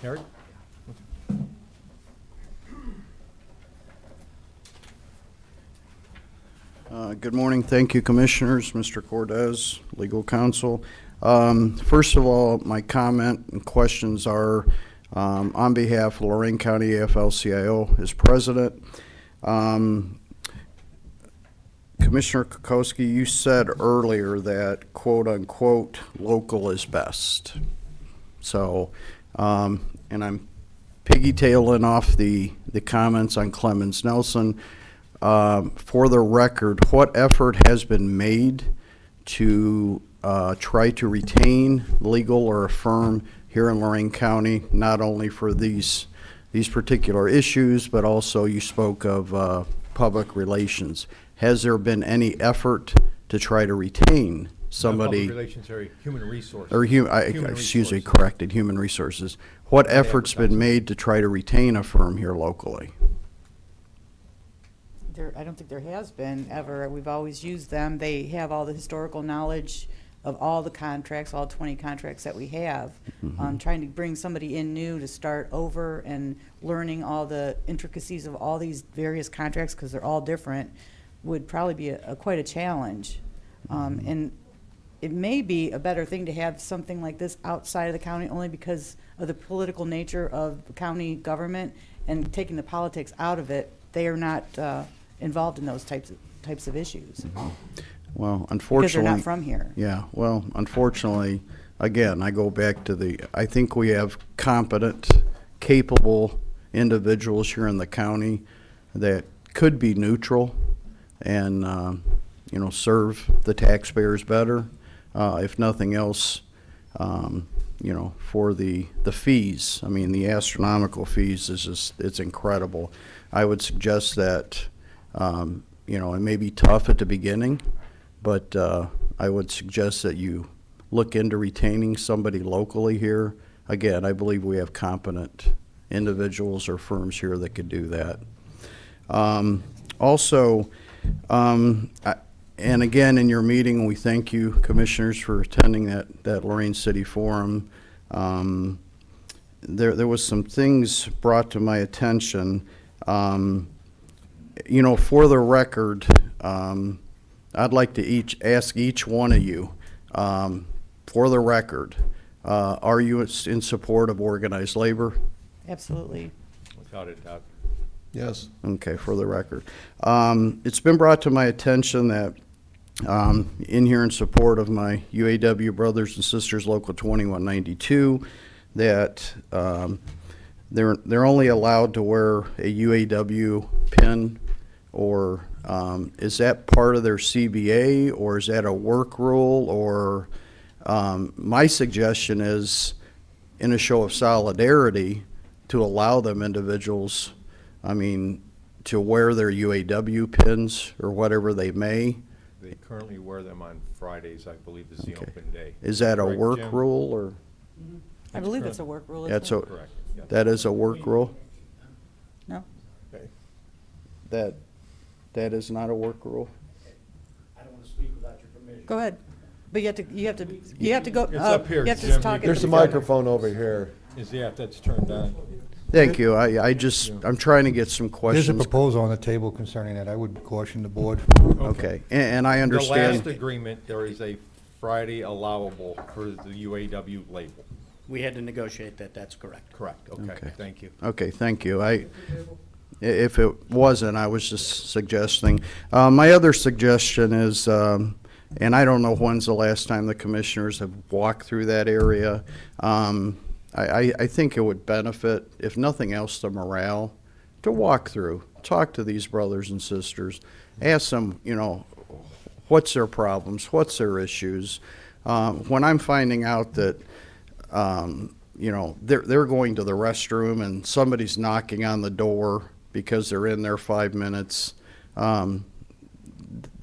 Eric? Good morning. Thank you, Commissioners, Mr. Cordes, Legal Counsel. First of all, my comment and questions are on behalf of Lorain County AFLCIO as president. Commissioner Kokoski, you said earlier that quote unquote local is best. So, and I'm piggytailing off the comments on Clemens Nelson. For the record, what effort has been made to try to retain legal or a firm here in Lorain County, not only for these particular issues, but also you spoke of public relations. Has there been any effort to try to retain somebody? Public relations or human resources. Or excuse me, corrected, human resources. What effort's been made to try to retain a firm here locally? I don't think there has been ever. We've always used them. They have all the historical knowledge of all the contracts, all 20 contracts that we have. Trying to bring somebody in new to start over and learning all the intricacies of all these various contracts, because they're all different, would probably be quite a challenge. And it may be a better thing to have something like this outside of the county, only because of the political nature of the county government, and taking the politics out of it. They are not involved in those types of issues. Well, unfortunately, because they're not from here. Yeah, well, unfortunately, again, I go back to I think we have competent, capable individuals here in the county that could be neutral and, serve the taxpayers better, if nothing else, for the fees. I mean, the astronomical fees is just, it's incredible. I would suggest that, it may be tough at the beginning, but I would suggest that you look into retaining somebody locally here. Again, I believe we have competent individuals or firms here that could do that. And again, in your meeting, we thank you, Commissioners, for attending that Lorain City Forum. There was some things brought to my attention. For the record, I'd like to ask each one of you, for the record, are you in support of organized labor? Absolutely. Without a doubt. Yes. Okay, for the record. It's been brought to my attention that in here in support of my UAW brothers and sisters Local 2192, that they're only allowed to wear a UAW pin, or is that part of their CBA, or is that a work rule? Or my suggestion is, in a show of solidarity, to allow them individuals, I mean, to wear their UAW pins or whatever they may. They currently wear them on Fridays, I believe is the Okay. open day. Is that a Right, work Jim? rule, or I believe it's a work rule, isn't that's it? a, Correct. Yeah. that is a work rule? No? That is not a work rule? I don't want to speak without your permission. Go ahead. But you have to go, It's up here, you have to Jim. talk at There's the a microphone over here. That's turned on. Thank you. I'm trying to get some There's a questions. proposal on the table concerning that. I would caution the board. Okay, and I The understand. last agreement, there is a Friday allowable for the UAW label. We had to negotiate that, that's correct. Correct, Okay. okay, thank you. Okay, thank you. If it wasn't, I was just suggesting. My other suggestion is, and I don't know when's the last time the commissioners have walked through that area. I think it would benefit, if nothing else, the morale, to walk through, talk to these brothers and sisters, ask them, what's their problems, what's their issues. When I'm finding out that, they're going to the restroom and somebody's knocking on the door because they're in there 5 minutes,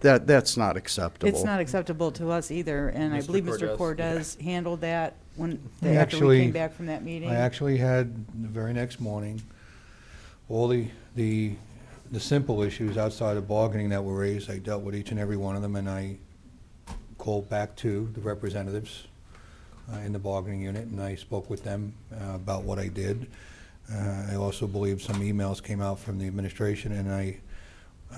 that's not acceptable. It's not acceptable to us either, and I Mr. believe Mr. Cordes? Cordes handled that after we Actually, came back from that meeting. I actually had, the very next morning, all the simple issues outside of bargaining that were raised, I dealt with each and every one of them, and I called back to the representatives in the bargaining unit, and I spoke with them about what I did. I also believe some emails came out from the administration, and I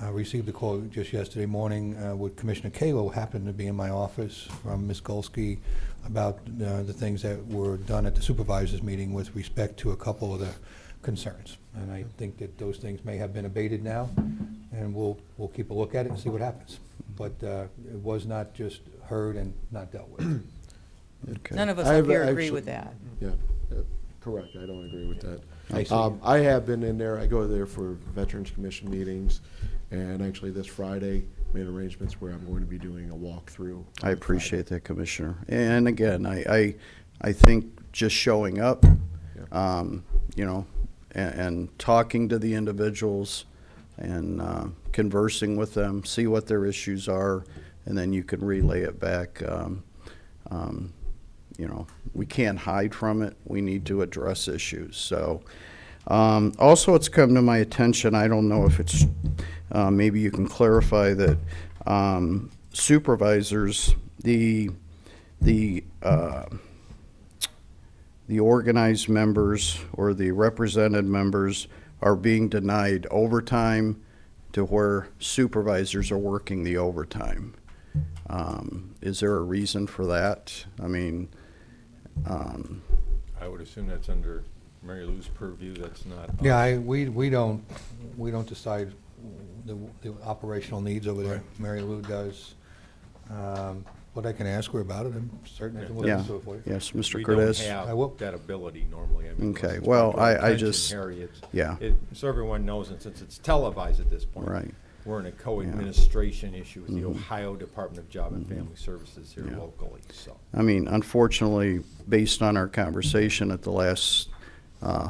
received a call just yesterday morning with Commissioner Kalo happened to be in my office from Ms. Kolsky about the things that were done at the supervisors meeting with respect to a couple of the concerns. And I think that those things may have been abated now, and we'll keep a look at it and see what happens. But it was not just heard and not dealt with. Okay. None of us I up have here agree actually- with that. Yeah, correct, I don't agree with that. I see. I have been in there, I go there for Veterans Commission meetings, and actually this Friday, made arrangements where I'm going to be doing a walkthrough. I appreciate that, Commissioner. And again, I think just showing up, and talking to the individuals and conversing with them, see what their issues are, and then you can relay it back. We can't hide from it. We need to address issues. So, also, it's come to my attention, I don't know if it's, maybe you can clarify that supervisors, the organized members or the represented members are being denied overtime to where supervisors are working the overtime. Is there a reason for that? I mean, I would assume that's under Mary Lou's purview, that's not. Yeah, we don't decide the operational needs over there. Mary Lou does. But I can ask her about it. I'm certain I can look yeah, into it for you. yes, Mr. We Cortez? don't I will. have that ability normally. I mean, Okay, unless it's well, brought to our I attention, just- Harry, it's- yeah. So everyone knows, and since it's televised at this point. Right. We're in a co-administration issue with the Mhm. Ohio Department of Job and Family Services here Yeah. locally, so. I mean, unfortunately, based on our conversation at the last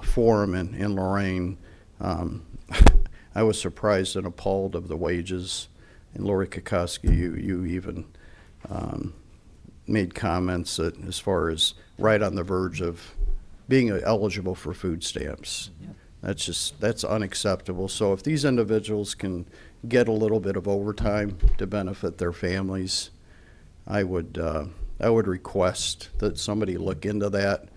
forum in Lorain, I was surprised and appalled of the wages. And Lori Kokoski, you even made comments that as far as right on the verge of being eligible for food stamps. Yep. That's unacceptable. So if these individuals can get a little bit of overtime to benefit their families, I would request that somebody look into that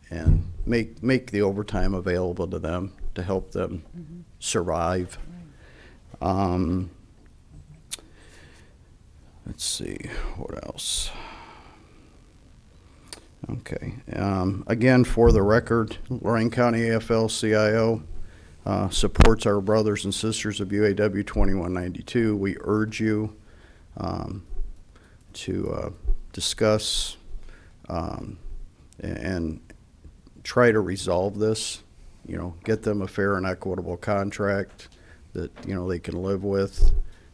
and make the overtime available to them to help them survive. Let's see, what else? Okay, again, for the record, Lorain County AFLCIO supports our brothers and sisters of UAW 2192. We urge you to discuss and try to resolve this, get them a fair and equitable contract that, they can live with,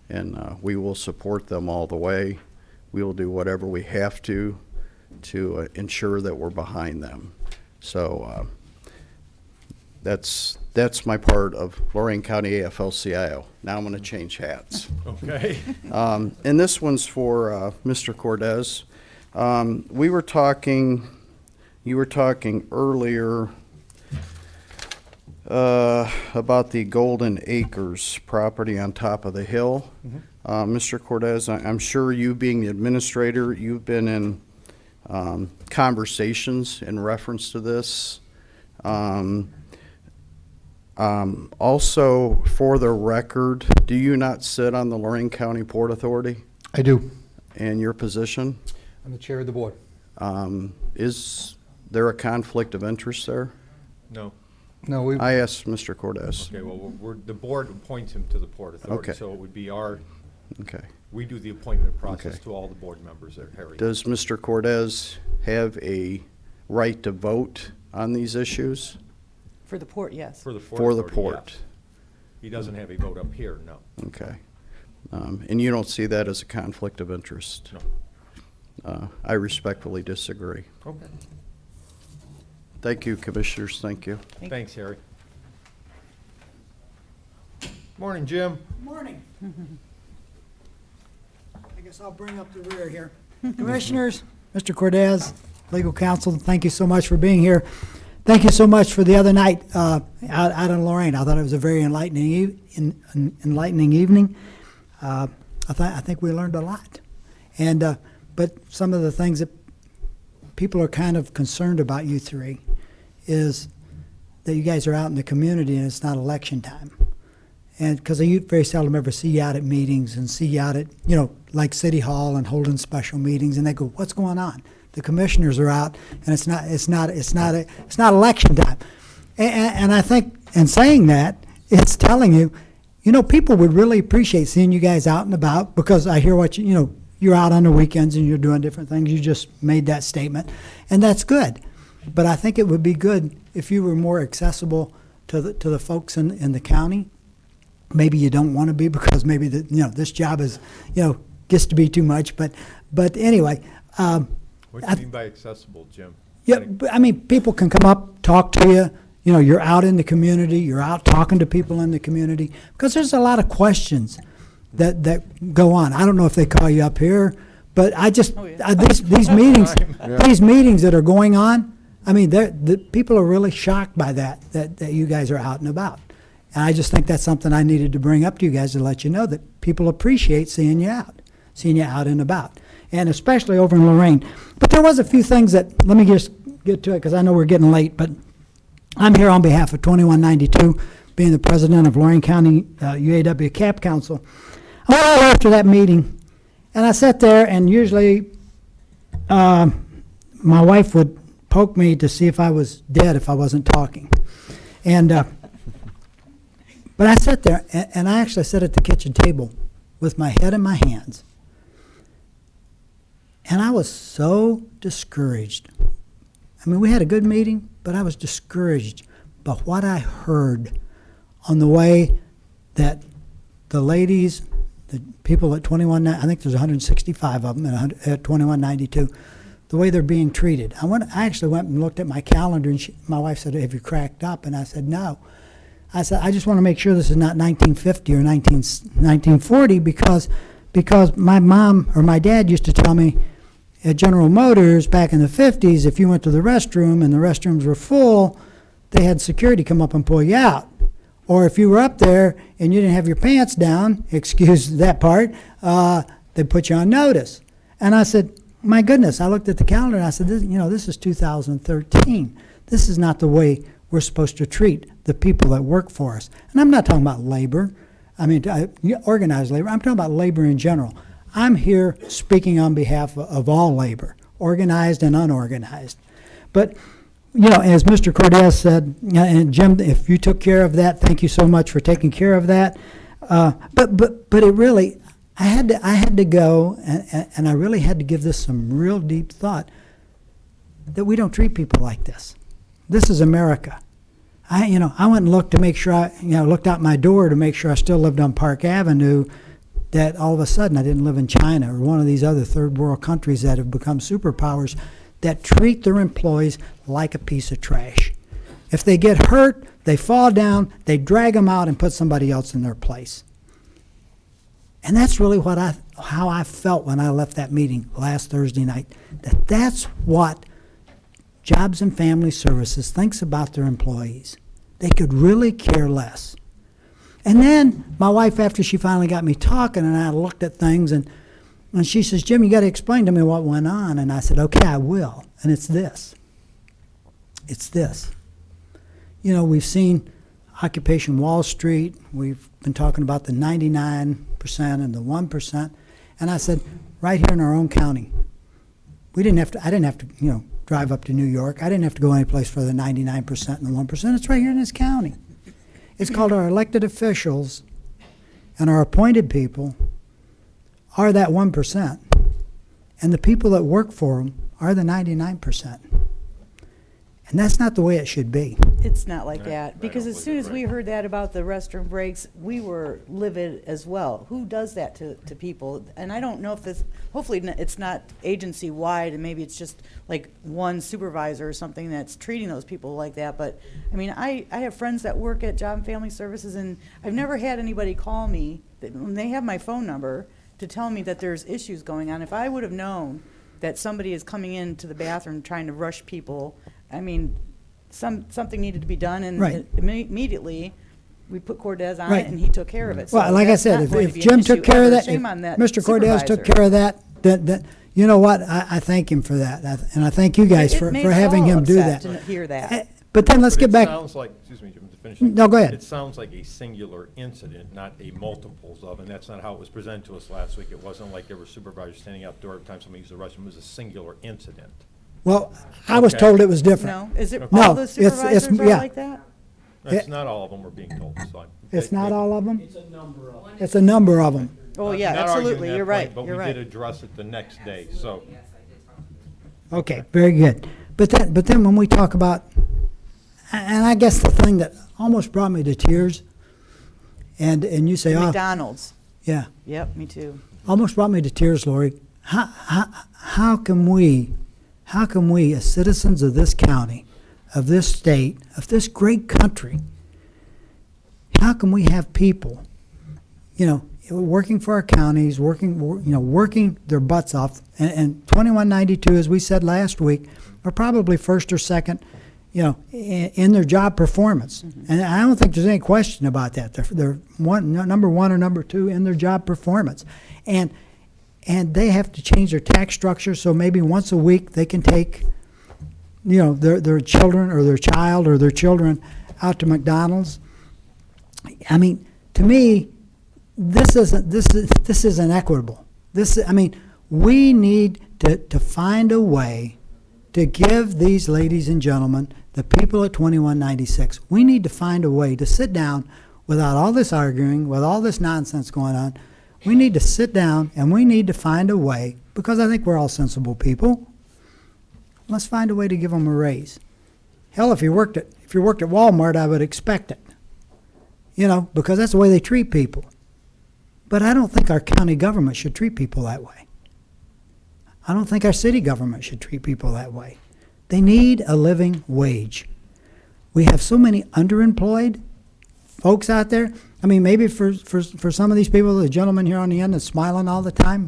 and we will support them all the way. We will do whatever we have to ensure that we're behind them. So That's my part of Lorain County AFLCIO. Now I'm going to change hats. Okay. And this one's for Mr. Cordes. You were talking earlier about the Golden Acres property on top of the hill. Mr. Cordes, I'm sure you being the administrator, you've been in conversations in reference to this. Also, for the record, do you not sit on the Lorain County Port Authority? I do. And your position? I'm the chair of the board. Is there a conflict of interest there? No. No, we, I asked Mr. Cordes. Okay, well, the board appoints him to the Port Authority, Okay. so it would be Okay. we do the appointment process Okay. to all the board members there, Harry. Does Mr. Cordes have a right to vote on these issues? For the port, yes. For the Port For the Authority, port. yes. He doesn't have a vote up here, no. Okay. And you don't see that as a conflict of interest? No. I respectfully disagree. Okay. Thank you, commissioners, thank you. Thanks, Harry. Morning, Jim. Morning. I guess I'll bring up the rear here. Commissioners, Mr. Cordes, legal counsel, thank you so much for being here. Thank you so much for the other night out in Lorain. I thought it was a very enlightening evening. I think we learned a lot. And but some of the things that people are kind of concerned about, you three, is that you guys are out in the community and it's not election time. And because I very seldom ever see you out at meetings and see you out at, like City Hall and holding special meetings, and they go, "What's going on?" The commissioners are out, and it's not election time. And I think in saying that, it's telling you, people would really appreciate seeing you guys out and about, because I hear what you're out on the weekends and you're doing different things. You just made that statement, and that's good. But I think it would be good if you were more accessible to the folks in the county. Maybe you don't want to be, because maybe this job is gets to be too much. But anyway. What do you mean by accessible, Jim? Yeah, but, I mean, people can come up, talk to you. You're out in the community. You're out talking to people in the community, because there's a lot of questions that go on. I don't know if they call you up here, but I just these meetings, these meetings that are going on. I mean, the people are really shocked by that you guys are out and about, and I just think that's something I needed to bring up to you guys to let you know that people appreciate seeing you out and about. And especially over in Lorain. But there was a few things that, let me just get to it, because I know we're getting late, but I'm here on behalf of 2192, being the president of Lorain County UAW CAP Council. I went out after that meeting, and I sat there, and usually my wife would poke me to see if I was dead if I wasn't talking. And but I sat there, and I actually sat at the kitchen table with my head in my hands. And I was so discouraged. I mean, we had a good meeting, but I was discouraged by what I heard on the way that the ladies, the people at 21, I think there's 165 of them at 2192, the way they're being treated. I actually went and looked at my calendar, and my wife said, "Have you cracked up?" And I said, "No." I said, "I just want to make sure this is not 1950 or 1940, because my mom or my dad used to tell me, at General Motors back in the 50s, if you went to the restroom and the restrooms were full, they had security come up and pull you out. Or if you were up there and you didn't have your pants down, excuse that part, they'd put you on notice." And I said, my goodness, I looked at the calendar and I said, this is 2013. This is not the way we're supposed to treat the people that work for us. And I'm not talking about labor. I mean, organized labor. I'm talking about labor in general. I'm here speaking on behalf of all labor, organized and unorganized. But, as Mr. Cordes said, and Jim, if you took care of that, thank you so much for taking care of that. But it really, I had to go, and I really had to give this some real deep thought, that we don't treat people like this. This is America. I went and looked to make sure looked out my door to make sure I still lived on Park Avenue, that all of a sudden I didn't live in China or one of these other third world countries that have become superpowers that treat their employees like a piece of trash. If they get hurt, they fall down, they drag them out and put somebody else in their place. And that's really how I felt when I left that meeting last Thursday night. That's what Jobs and Family Services thinks about their employees. They could really care less. And then my wife, after she finally got me talking and I looked at things, and she says, Jim, you got to explain to me what went on. And I said, okay, I will. And it's this. It's this. You know, we've seen Occupation Wall Street. We've been talking about the 99% and the 1%. And I said, right here in our own county, I didn't have to, drive up to New York. I didn't have to go anyplace for the 99% and the 1%. It's right here in this county. It's called our elected officials, and our appointed people are that 1%. And the people that work for them are the 99%. And that's not the way it should be. It's not like that, because as soon as we heard that about the restroom breaks, we were livid as well. Who does that to people? And I don't know if this, hopefully it's not agency-wide, and maybe it's just like one supervisor or something that's treating those people like that. But, I mean, I have friends that work at Job and Family Services, and I've never had anybody call me, when they have my phone number, to tell me that there's issues going on. If I would have known that somebody is coming into the bathroom trying to rush people, I mean, something needed to be done, and Right. Immediately we put Cortez on Right. it, and he took care of it. Well, So like I that's said, not going if to be an Jim took issue care of ever. that, Shame if on that Mr. Cortez took supervisor. care of that, you know what? I thank him for that. And I thank you guys It for made us having all him do upset that. to hear that. But then let's But get it back. sounds like, excuse me, Jim, to finish. No, go ahead. It sounds like a singular incident, not a multiples of, and that's not how it was presented to us last week. It wasn't like there were supervisors standing out the door every time somebody used the restroom. It was a singular incident. Well, I was Okay. told it was different. No, is it No, all the it's- supervisors are yeah. like that? That's not all of them we're being told, so. It's not all of them? It's a number of them. Oh, yeah, Not arguing absolutely, that you're point, right, But you're we right. did address it the next day, so. Okay, very good. But then when we talk about, and I guess the thing that almost brought me to tears, and you say, oh, McDonald's, yeah, yep, me too. almost brought me to tears, Lori. How can we, as citizens of this county, of this state, of this great country, how can we have people, working for our counties, working their butts off, and 2192, as we said last week, are probably first or second, in their job performance. And I don't think there's any question about that. They're number one or number two in their job performance. And they have to change their tax structure, so maybe once a week they can take, their children or their child or their children out to McDonald's. I mean, to me, this isn't equitable. We need to find a way to give these ladies and gentlemen, the people at 2196, we need to find a way to sit down without all this arguing, with all this nonsense going on. We need to sit down and we need to find a way, because I think we're all sensible people. Let's find a way to give them a raise. Hell, if you worked at Walmart, I would expect it. Because that's the way they treat people. But I don't think our county government should treat people that way. I don't think our city government should treat people that way. They need a living wage. We have so many underemployed folks out there. I mean, maybe for some of these people, the gentleman here on the end is smiling all the time.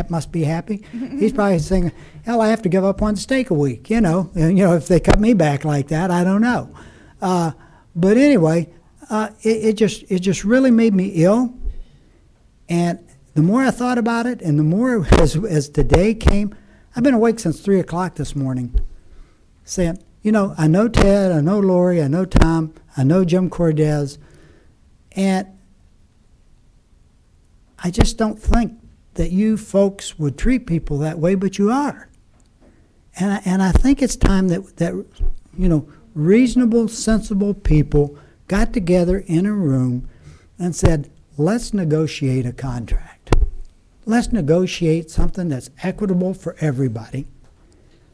Must be happy. He's probably saying, hell, I have to give up one steak a week, if they cut me back like that, I don't know. But anyway, it just really made me ill. And the more I thought about it, and the more as today came, I've been awake since 3 o'clock this morning, saying, I know Ted, I know Lori, I know Tom, I know Jim Cortez, and I just don't think that you folks would treat people that way, but you are. And I think it's time that reasonable, sensible people got together in a room and said, let's negotiate a contract. Let's negotiate something that's equitable for everybody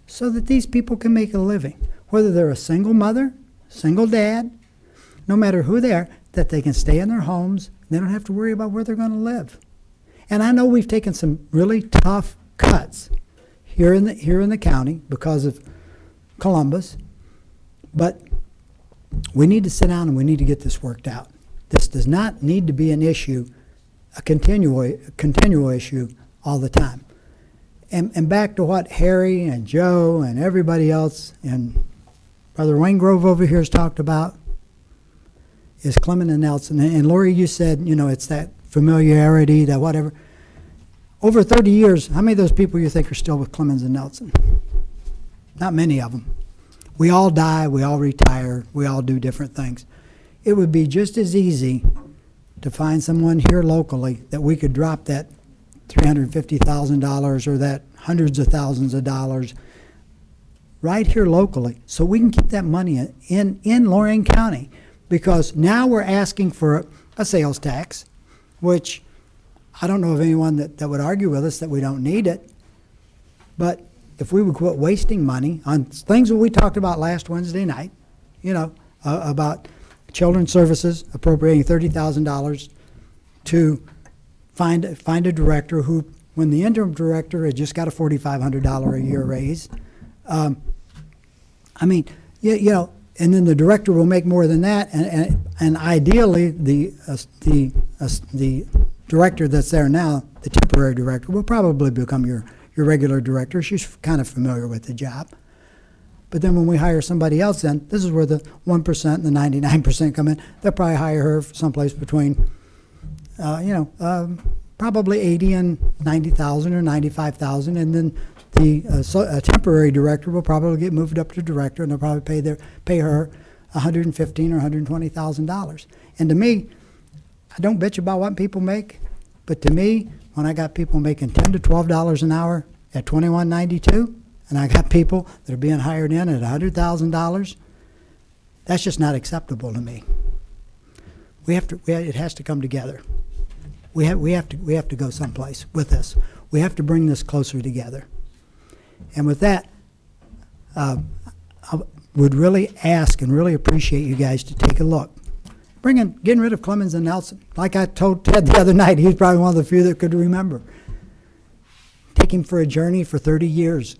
so that these people can make a living. Whether they're a single mother, single dad, no matter who they are, that they can stay in their homes. They don't have to worry about where they're going to live. And I know we've taken some really tough cuts here in the county because of Columbus, but We need to sit down and we need to get this worked out. This does not need to be an issue, a continual issue all the time. And back to what Harry and Joe and everybody else and Brother Waingrow over here has talked about is Clemans Nelson. And Lori, you said, you know, it's that familiarity, that whatever. Over 30 years, how many of those people you think are still with Clemans and Nelson? Not many of them. We all die, we all retire, we all do different things. It would be just as easy to find someone here locally that we could drop that $350,000 or that hundreds of thousands of dollars right here locally so we can keep that money in Lorain County, because now we're asking for a sales tax, which I don't know of anyone that would argue with us that we don't need it. But if we would quit wasting money on things that we talked about last Wednesday night, you know, about Children's Services appropriating $30,000 to find a director who, when the interim director had just got a $4,500 a year raise, I mean, you know, and then the director will make more than that, and ideally the director that's there now, the temporary director, will probably become your regular director. She's kind of familiar with the job. But then when we hire somebody else, then this is where the 1% and the 99% come in. They'll probably hire her someplace between, probably 80 and 90,000 or 95,000, and then the temporary director will probably get moved up to director, and they'll probably pay her $115,000 or $120,000. And to me, I don't bitch about what people make, but to me, when I got people making $10 to $12 an hour at $21.92, and I got people that are being hired in at $100,000, that's just not acceptable to me. It has to come together. We have to go someplace with this. We have to bring this closer together. And with that, I would really ask and really appreciate you guys to take a look. Getting rid of Clemans and Nelson. Like I told Ted the other night, he's probably one of the few that could remember. Take him for a journey for 30 years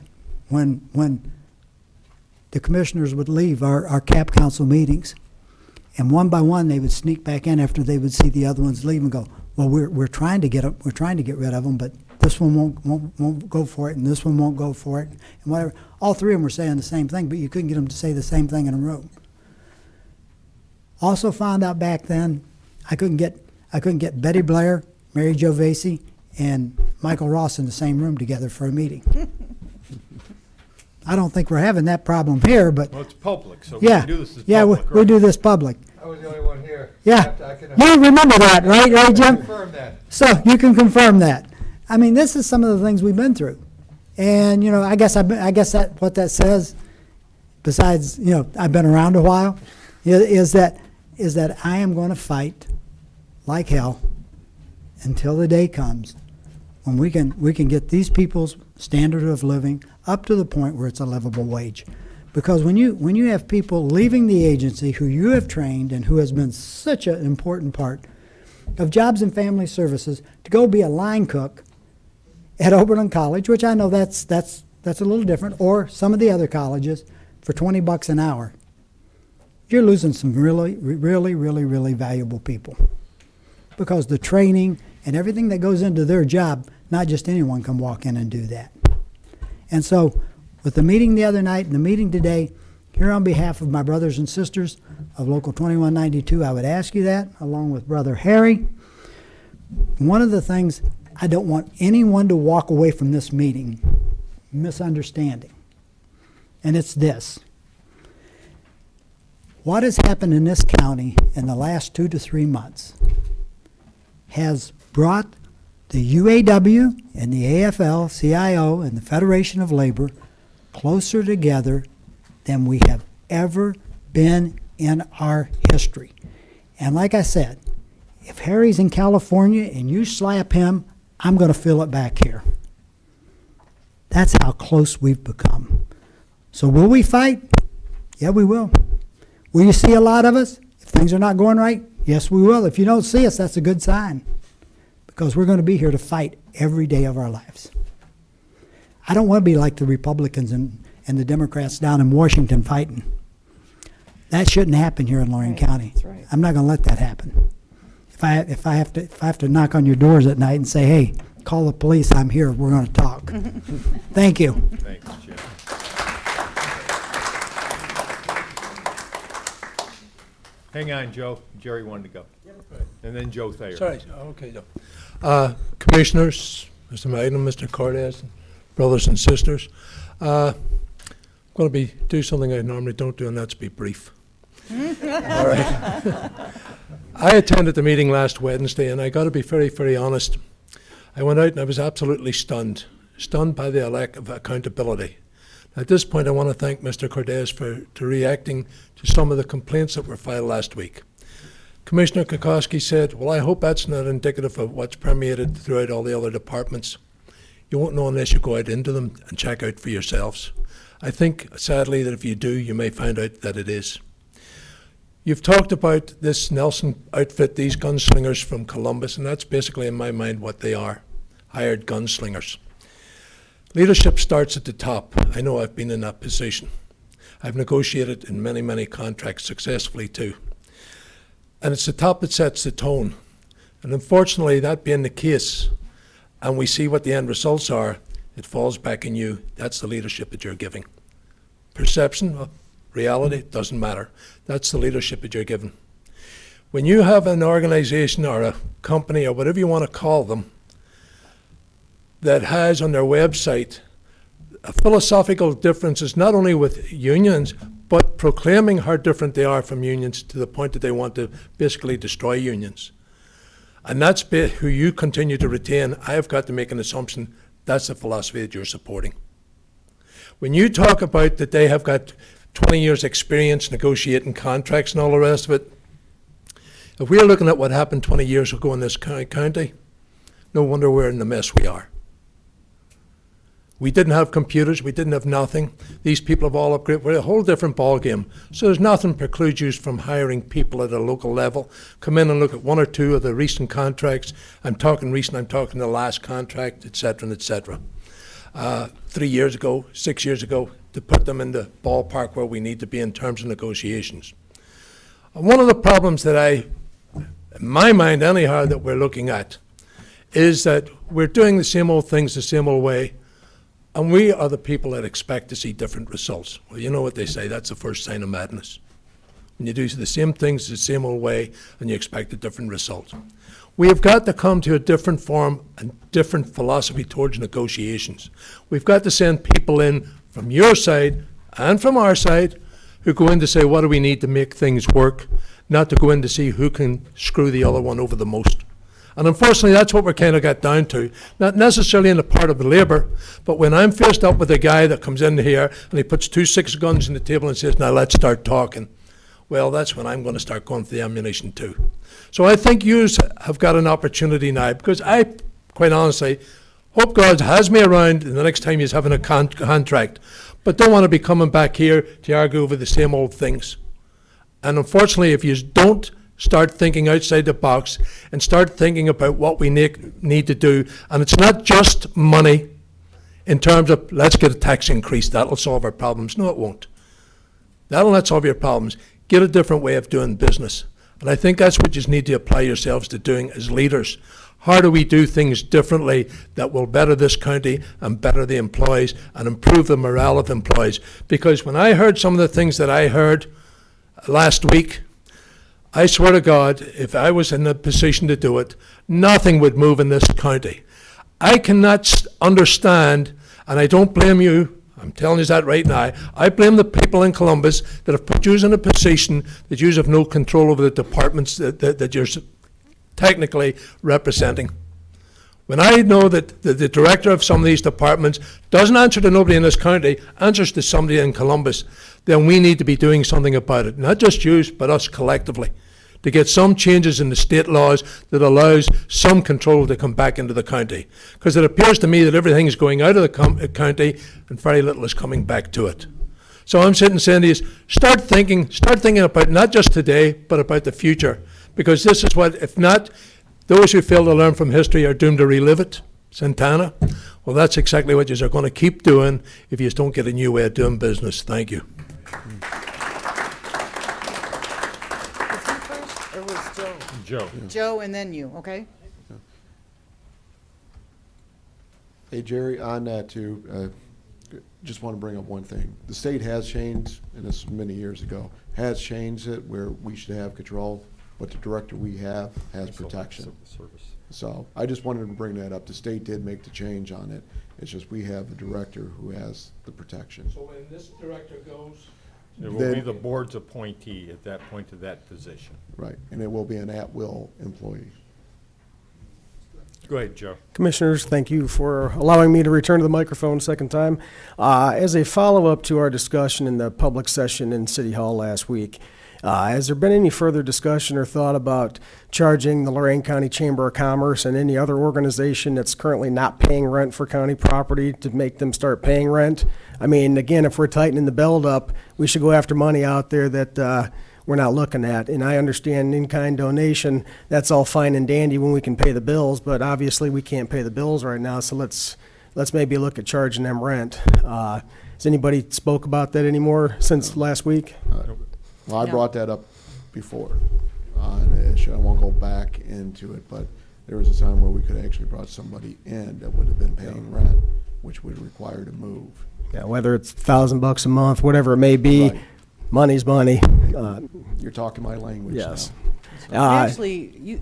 when the commissioners would leave our CAP council meetings. And one by one, they would sneak back in after they would see the other ones leave and go, well, we're trying to get rid of them, but this one won't go for it, and this one won't go for it, and whatever. All three of them were saying the same thing, but you couldn't get them to say the same thing in a room. Also found out back then, I couldn't get Betty Blair, Mary Jo Vasey, and Michael Ross in the same room together for a meeting. I don't think we're having that problem here, but Well, it's public, so yeah, we can do this as yeah, public, we right? do this public. I was the only one here. Yeah, I can you remember that, right, Jim? confirm that. So you can confirm that. I mean, this is some of the things we've been through, and I guess that what that says, besides I've been around a while, is that I am going to fight like hell until the day comes when we can get these people's standard of living up to the point where it's a livable wage. Because when you have people leaving the agency who you have trained and who has been such an important part of Jobs and Family Services to go be a line cook at Oberlin College, which I know that's a little different, or some of the other colleges for $20 an hour, you're losing some really, really, really, really valuable people. Because the training and everything that goes into their job, not just anyone can walk in and do that. And so, with the meeting the other night and the meeting today, here on behalf of my brothers and sisters of Local 2192, I would ask you that, along with Brother Harry. One of the things I don't want anyone to walk away from this meeting misunderstanding, and it's this. What has happened in this county in the last 2 to 3 months has brought the UAW and the AFL-CIO and the Federation of Labor closer together than we have ever been in our history. And like I said, if Harry's in California and you slap him, I'm going to feel it back here. That's how close we've become. So will we fight? Yeah, we will. Will you see a lot of us? If things are not going right, yes, we will. If you don't see us, that's a good sign. Because we're going to be here to fight every day of our lives. I don't want to be like the Republicans and the Democrats down in Washington fighting. That shouldn't happen here in Lorain Right, County. that's right. I'm not going to let that happen. If I have to knock on your doors at night and say, hey, call the police, I'm here, we're going to talk. Thank you. Thanks, Jim. Hang on, Joe. Jerry wanted to go. And then Joe Thayer. Sorry, okay, Joe. Commissioners, Mr. Magnum, Mr. Cordes, brothers and sisters, I'm going to do something I normally don't do, and that's be brief. All right. I attended the meeting last Wednesday, and I got to be very, very honest. I went out and I was absolutely stunned by the lack of accountability. At this point, I want to thank Mr. Cordes for reacting to some of the complaints that were filed last week. Commissioner Kokoski said, well, I hope that's not indicative of what's permeated throughout all the other departments. You won't know unless you go out into them and check out for yourselves. I think, sadly, that if you do, you may find out that it is. You've talked about this Nelson outfit, these gunslingers from Columbus, and that's basically, in my mind, what they are, hired gunslingers. Leadership starts at the top. I know I've been in that position. I've negotiated in many, many contracts successfully too. And it's the top that sets the tone. And unfortunately, that being the case, and we see what the end results are, it falls back on you. That's the leadership that you're giving. Perception, well, reality, doesn't matter. That's the leadership that you're given. When you have an organization or a company or whatever you want to call them that has on their website a philosophical differences not only with unions, but proclaiming how different they are from unions to the point that they want to basically destroy unions. And that's who you continue to retain. I have got to make an assumption that's the philosophy that you're supporting. When you talk about that they have got 20 years experience negotiating contracts and all the rest of it, if we're looking at what happened 20 years ago in this county, no wonder we're in the mess we are. We didn't have computers, we didn't have nothing. These people have all upgraded. We're a whole different ballgame. So there's nothing precludes you from hiring people at a local level. Come in and look at one or two of the recent contracts. I'm talking recent, I'm talking the last contract, et cetera, and et cetera. 3 years ago, 6 years ago, to put them in the ballpark where we need to be in terms of negotiations. One of the problems that in my mind anyhow, that we're looking at is that we're doing the same old things the same old way. And we are the people that expect to see different results. Well, you know what they say, that's the first sign of madness. When you do the same things the same old way and you expect a different result. We have got to come to a different form and different philosophy towards negotiations. We've got to send people in from your side and from our side who go in to say, what do we need to make things work, not to go in to see who can screw the other one over the most. And unfortunately, that's what we're kind of got down to. Not necessarily in the part of the labour, but when I'm faced up with a guy that comes in here and he puts 2 6 guns on the table and says, now let's start talking. Well, that's when I'm going to start going for the ammunition too. So I think you have got an opportunity now, because I, quite honestly, hope God has me around the next time he's having a contract, but don't want to be coming back here to argue over the same old things. And unfortunately, if you don't start thinking outside the box and start thinking about what we need to do. And it's not just money in terms of let's get a tax increase, that'll solve our problems. No, it won't. That'll not solve your problems. Get a different way of doing business. And I think that's what you need to apply yourselves to doing as leaders. How do we do things differently that will better this county and better the employees and improve the morale of employees? Because when I heard some of the things that I heard last week, I swear to God, if I was in a position to do it, nothing would move in this county. I cannot understand, and I don't blame you, I'm telling you that right now, I blame the people in Columbus that have put you in a position that you have no control over the departments that you're technically representing. When I know that the director of some of these departments doesn't answer to nobody in this county, answers to somebody in Columbus, then we need to be doing something about it. Not just you, but us collectively, to get some changes in the state laws that allows some control to come back into the county. Because it appears to me that everything is going out of the county and very little is coming back to it. So I'm sitting saying to you, start thinking about not just today, but about the future. Because this is what, if not, those who fail to learn from history are doomed to relive it. Santana? Well, that's exactly what you are going to keep doing if you don't get a new way of doing business. Thank you. Or was Joe? Joe. Joe and then you, okay? Hey, Jerry, on that too, just want to bring up one thing. The state has changed, and this was many years ago, has changed it where we should have control, but the director we have has protection. So I just wanted to bring that up. The state did make the change on it. It's just we have a director who has the protection. So when this director goes, It will be Then- the board's appointee at that point to that position. Right, and it will be an at-will employee. Go ahead, Joe. Commissioners, thank you for allowing me to return to the microphone a second time. As a follow-up to our discussion in the public session in City Hall last week, has there been any further discussion or thought about charging the Lorain County Chamber of Commerce and any other organization that's currently not paying rent for county property to make them start paying rent? I mean, again, if we're tightening the belt up, we should go after money out there that we're not looking at. And I understand in-kind donation, that's all fine and dandy when we can pay the bills, but obviously we can't pay the bills right now, so let's maybe look at charging them rent. Has anybody spoke about that anymore since last week? Well, I No. brought that up before on an issue. I won't go back into it, but there was a time where we could have actually brought somebody in that would have been paying rent, which would require to move. Yeah, whether it's $1,000 a month, whatever it may be, Right. money's money. You're talking my language now. Yes. Actually, you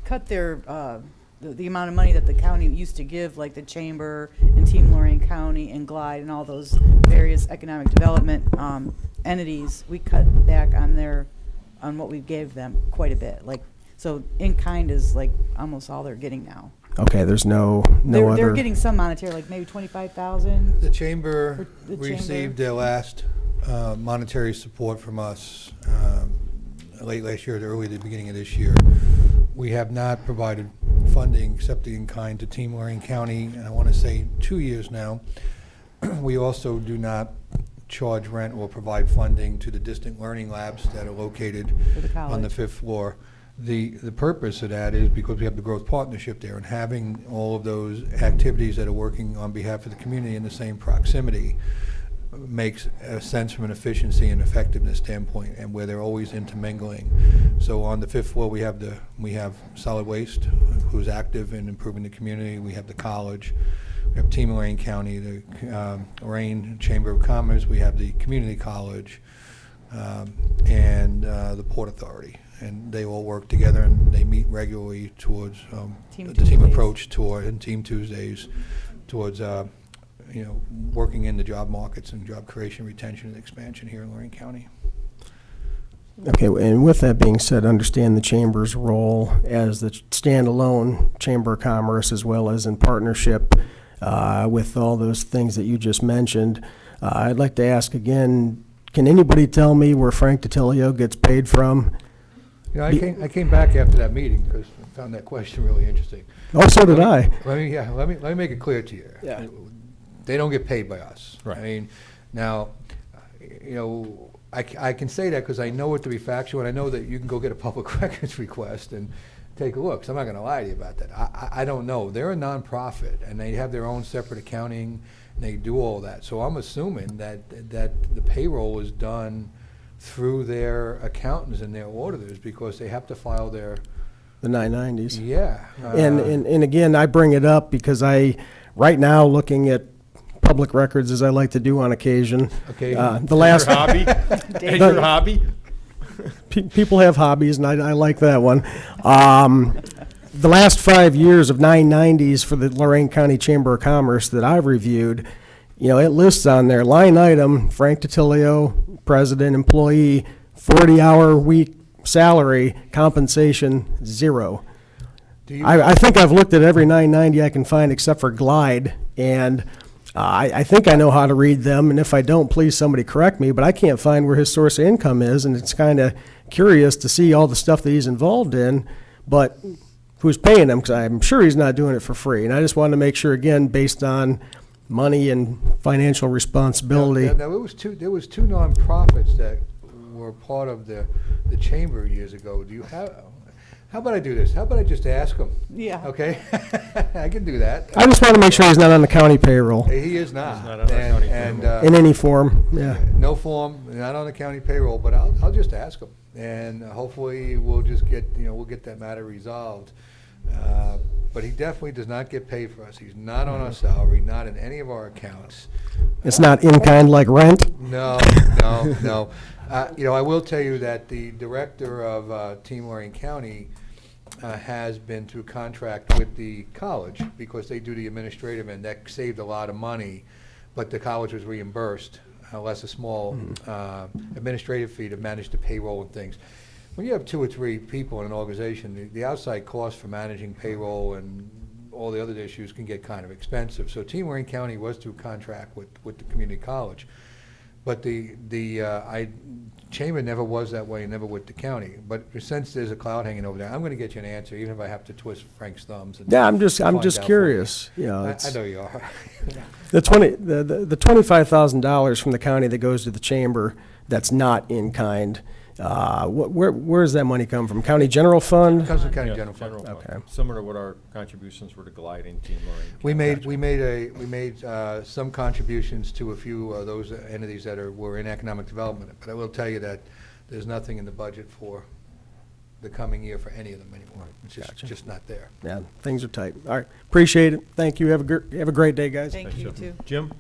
cut their, the amount of money that the county used to give, like the Chamber and Team Lorain County and Glide and all those various economic development entities, we cut back on what we gave them quite a bit. Like, so in-kind is like almost all they're getting now. Okay, there's no They're other. getting some monetary, like maybe 25,000. The chamber For the received chamber. their last monetary support from us late last year or early the beginning of this year. We have not provided funding except the in-kind to Team Lorain County, and I want to say 2 years now. We also do not charge rent or provide funding to the distant learning labs that are located For the on the college. 5th floor. The purpose of that is because we have the growth partnership there, and having all of those activities that are working on behalf of the community in the same proximity makes a sense from an efficiency and effectiveness standpoint, and where they're always intermingling. So on the 5th floor, we have solid waste, who's active in improving the community. We have the college. We have Team Lorain County, the Lorain Chamber of Commerce. We have the community college, and the Port Authority. And they all work together, and they meet regularly towards Team the team Tuesdays. approach toward, and Team Tuesdays towards working in the job markets and job creation, retention, and expansion here in Lorain County. Okay, and with that being said, understand the Chamber's role as the standalone Chamber of Commerce as well as in partnership with all those things that you just mentioned. I'd like to ask again, can anybody tell me where Frank DiTilio gets paid from? You know, I came back after that meeting because I found that question really interesting. Oh, so did I. Let me make it clear to you. Yeah. They don't get paid by us. Right. I mean, now, I can say that because I know it to be factual, and I know that you can go get a public records request and take a look. So I'm not going to lie to you about that. I don't know. They're a nonprofit, and they have their own separate accounting, and they do all that. So I'm assuming that the payroll is done through their accountants and their auditors because they have to file their, The 990s. yeah. And again, I bring it up because right now, looking at public records as I like to do on occasion. Okay. The last Your hobby? Is your hobby? people have hobbies, and I like that one. The last 5 years of 990s for the Lorain County Chamber of Commerce that I've reviewed, it lists on there, line item, Frank DiTilio, president, employee, 40-hour week salary, compensation, 0. I think I've looked at every 990 I can find except for Glide, and I think I know how to read them, and if I don't, please somebody correct me, but I can't find where his source of income is, and it's kind of curious to see all the stuff that he's involved in, but who's paying him, because I'm sure he's not doing it for free. And I just wanted to make sure, again, based on money and financial responsibility. Now, there was two nonprofits that were part of the chamber years ago. How about I do this? How about I just ask him? Yeah. Okay? I can do that. I just want to make sure he's not on the county payroll He is not. He's not on our county payroll. in any form. Yeah. No form, not on the county payroll, but I'll just ask him. And hopefully we'll just get, we'll get that matter resolved. But he definitely does not get paid for us. He's not on our salary, not in any of our accounts. It's not in kind like rent. No. I will tell you that the director of Team Lorain County has been through contract with the college because they do the administrative end. That saved a lot of money, but the college was reimbursed, less a small administrative fee to manage the payroll and things. When you have 2 or 3 people in an organization, the outside cost for managing payroll and all the other issues can get kind of expensive. So Team Lorain County was through contract with the community college. But the chamber never was that way, never with the county. But since there's a cloud hanging over there, I'm going to get you an answer, even if I have to twist Frank's thumbs. And Yeah, I'm just find out for curious. you. I It's know you are. the $25,000 from the county that goes to the chamber that's not in kind. Where does that money come from? County general fund? Comes from county Yeah, general fund. Okay. Similar to what our contributions were to Glide in Team Lorain. We made some contributions to a few of those entities that were in economic development, but I will tell you that there's nothing in the budget for the coming year for any of them anymore. It's just not there. Yeah, things are tight. All right, appreciate it. Thank you. Have a great day, guys. Thank you, too. Jim?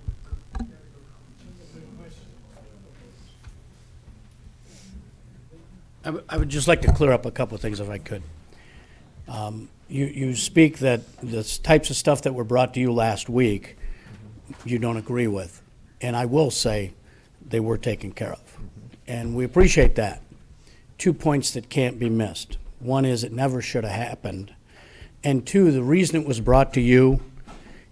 I would just like to clear up a couple of things if I could. You speak that the types of stuff that were brought to you last week, you don't agree with. And I will say they were taken care of. And we appreciate that. 2 points that can't be missed. One is it never should have happened. And 2, the reason it was brought to you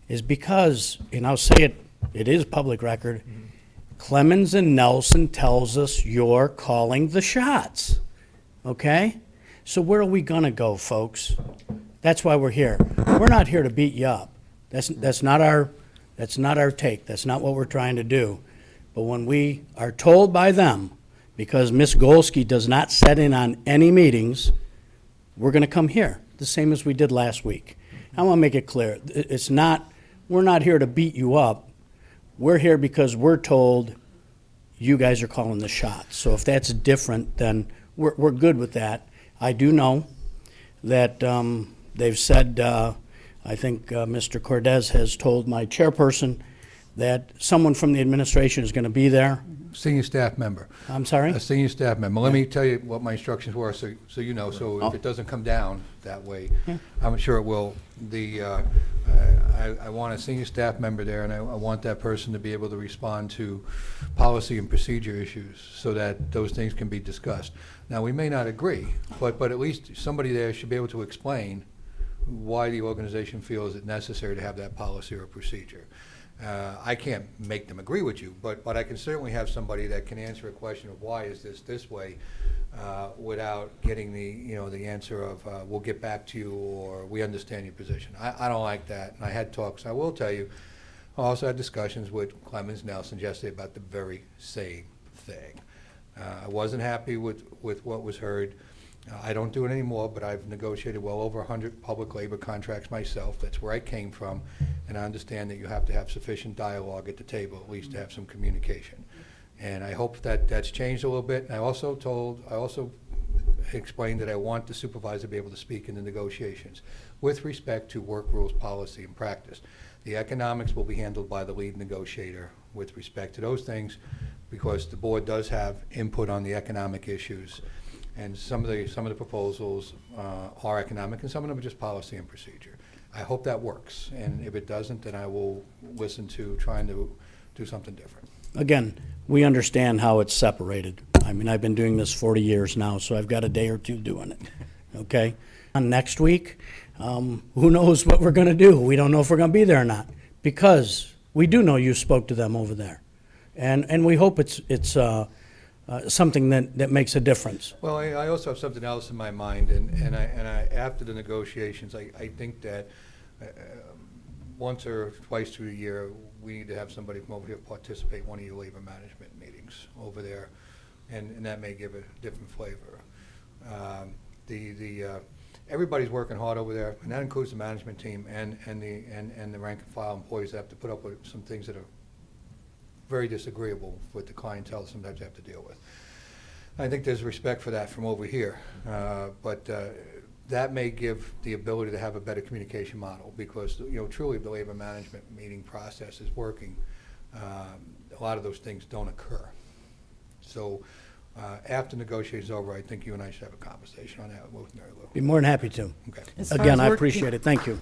is because, and I'll say it is public record, Clemans and Nelson tells us you're calling the shots. Okay? So where are we gonna go, folks? That's why we're here. We're not here to beat you up. That's not our take. That's not what we're trying to do. But when we are told by them, because Ms. Golski does not set in on any meetings, we're gonna come here, the same as we did last week. I wanna make it clear, we're not here to beat you up. We're here because we're told you guys are calling the shots. So if that's different, then we're good with that. I do know that they've said, I think Mr. Cordes has told my chairperson that someone from the administration is going to be there. Senior staff member. I'm sorry? A senior staff member. Let me tell you what my instructions were, so you know. So if it doesn't come down that way, I'm sure it will. I want a senior staff member there, and I want that person to be able to respond to policy and procedure issues so that those things can be discussed. Now, we may not agree, but at least somebody there should be able to explain why the organization feels it necessary to have that policy or procedure. I can't make them agree with you, but I can certainly have somebody that can answer a question of why is this way, without getting the answer of we'll get back to you or we understand your position. I don't like that, and I had talks. I will tell you, I also had discussions with Clemans Nelson yesterday about the very same thing. I wasn't happy with what was heard. I don't do it anymore, but I've negotiated well over 100 public labor contracts myself. That's where I came from, and I understand that you have to have sufficient dialogue at the table, at least to have some communication. And I hope that that's changed a little bit. And I also explained that I want the supervisor to be able to speak in the negotiations with respect to work rules, policy, and practice. The economics will be handled by the lead negotiator with respect to those things, because the board does have input on the economic issues. And some of the proposals are economic, and some of them are just policy and procedure. I hope that works, and if it doesn't, then I will listen to trying to do something different. Again, we understand how it's separated. I mean, I've been doing this 40 years now, so I've got a day or two doing it, okay? On next week, who knows what we're going to do? We don't know if we're going to be there or not, because we do know you spoke to them over there. And we hope it's something that makes a difference. Well, I also have something else in my mind, and I after the negotiations, I think that once or twice through the year, we need to have somebody come over here participate in one of your labor management meetings over there, and that may give it a different flavor. everybody's working hard over there, and that includes the management team and the rank and file employees that have to put up with some things that are very disagreeable with the clientele sometimes they have to deal with. I think there's respect for that from over here, but that may give the ability to have a better communication model, because truly the labor management meeting process is working. A lot of those things don't occur. So after negotiations over, I think you and I should have a conversation on that with Mary Lou. Be more than happy to. Okay. As far Again, as I working- appreciate it. Thank you.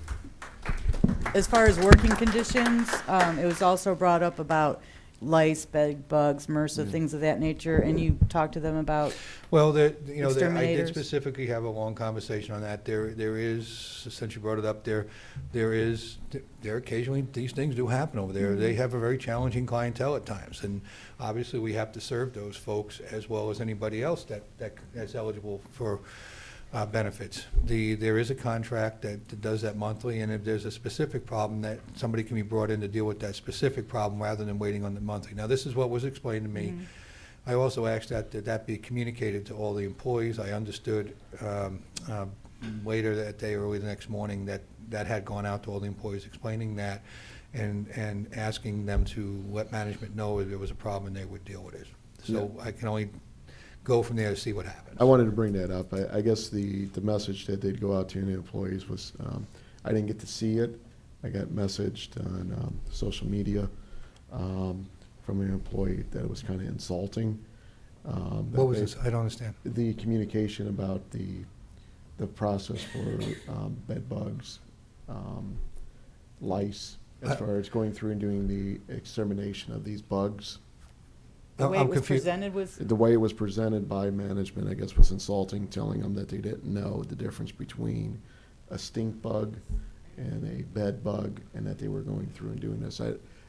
As far as working conditions, it was also brought up about lice, bed bugs, MRSA, things of that nature, and you talked to them about Well, I did exterminators? specifically have a long conversation on that. There is, since you brought it up, there occasionally, these things do happen over there. They have a very challenging clientele at times, and obviously we have to serve those folks as well as anybody else that's eligible for benefits. There is a contract that does that monthly, and if there's a specific problem, that somebody can be brought in to deal with that specific problem rather than waiting on the monthly. Now, this is what was explained to me. I also asked that be communicated to all the employees. I understood later that day, early the next morning, that had gone out to all the employees, explaining that and asking them to let management know if there was a problem and they would deal with it. So I can only go from there to see what happens. I wanted to bring that up. I guess the message that they'd go out to the employees was, I didn't get to see it. I got messaged on social media from an employee that it was kind of insulting. What was this? I don't understand. The communication about the process for bed bugs, lice, as far as going through and doing the extermination of these bugs. the way I'm it was confused. presented was, The way it was presented by management, I guess, was insulting, telling them that they didn't know the difference between a stink bug and a bed bug, and that they were going through and doing this.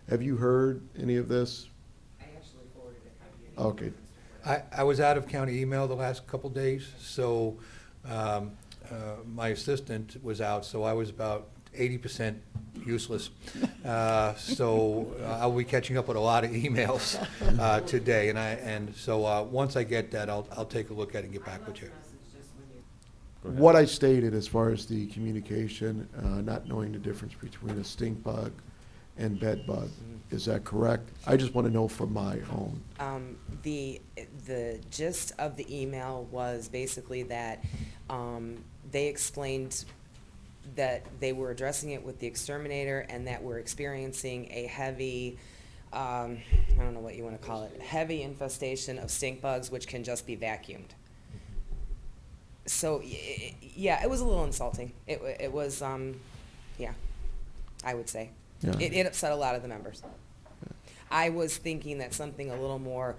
Have you heard any of this? I actually forwarded it. Okay. I was out of county email the last couple days, so my assistant was out, so I was about 80% useless. So I'll be catching up with a lot of emails today, and so once I get that, I'll take a look at it and get back with you. What I stated as far as the communication, not knowing the difference between a stink bug and bed bug, is that correct? I just want to know for my own. The gist of the email was basically that they explained that they were addressing it with the exterminator and that we're experiencing a heavy, I don't know what you want to call it, heavy infestation of stink bugs, which can just be vacuumed. So, yeah, it was a little insulting. It was, yeah, I would say. Yeah. It upset a lot of the members. I was thinking that something a little more,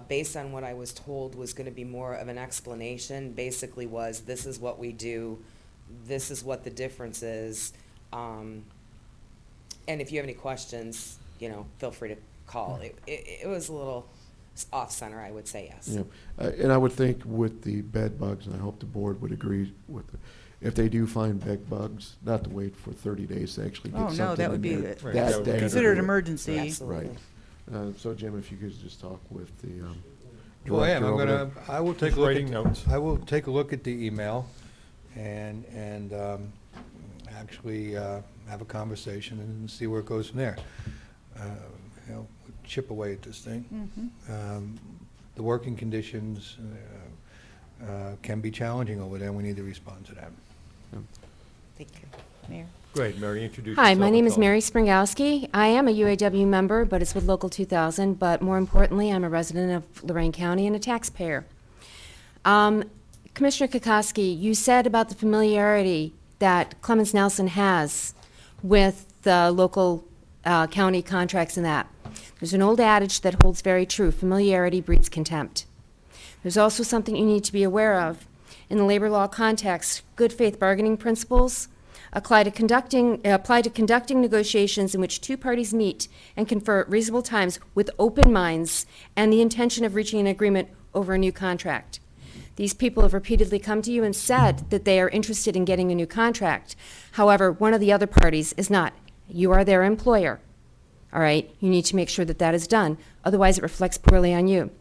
based on what I was told, was going to be more of an explanation. Basically was, this is what we do, this is what the difference is. And if you have any questions, feel free to call. It was a little off-center, I would say, yes. Yeah, and I would think with the bed bugs, and I hope the board would agree with it, if they do find bed bugs, not to wait for 30 days to actually get oh, something no, that in would be there Right. that day. considered an emergency. Absolutely. Right. So Jim, if you could just talk with the Well, I am. director over there. I will take Just a look writing at, notes. I will take a look at the email and actually have a conversation and see where it goes from there. Chip away at this thing. The working conditions can be challenging over there, and we need to respond to that. Thank you. Mayor. Go ahead, Mary, introduce Hi, yourself my and name is tell us. Mary Springowski. I am a UAW member, but it's with Local 2000, but more importantly, I'm a resident of Lorain County and a taxpayer. Commissioner Kokoski, you said about the familiarity that Clemans Nelson has with the local county contracts and that. There's an old adage that holds very true: familiarity breeds contempt. There's also something you need to be aware of. In the labor law context, good faith bargaining principles apply to conducting negotiations in which two parties meet and confer at reasonable times with open minds and the intention of reaching an agreement over a new contract. These people have repeatedly come to you and said that they are interested in getting a new contract. However, one of the other parties is not. You are their employer. All right? You need to make sure that that is done. Otherwise, it reflects poorly on you.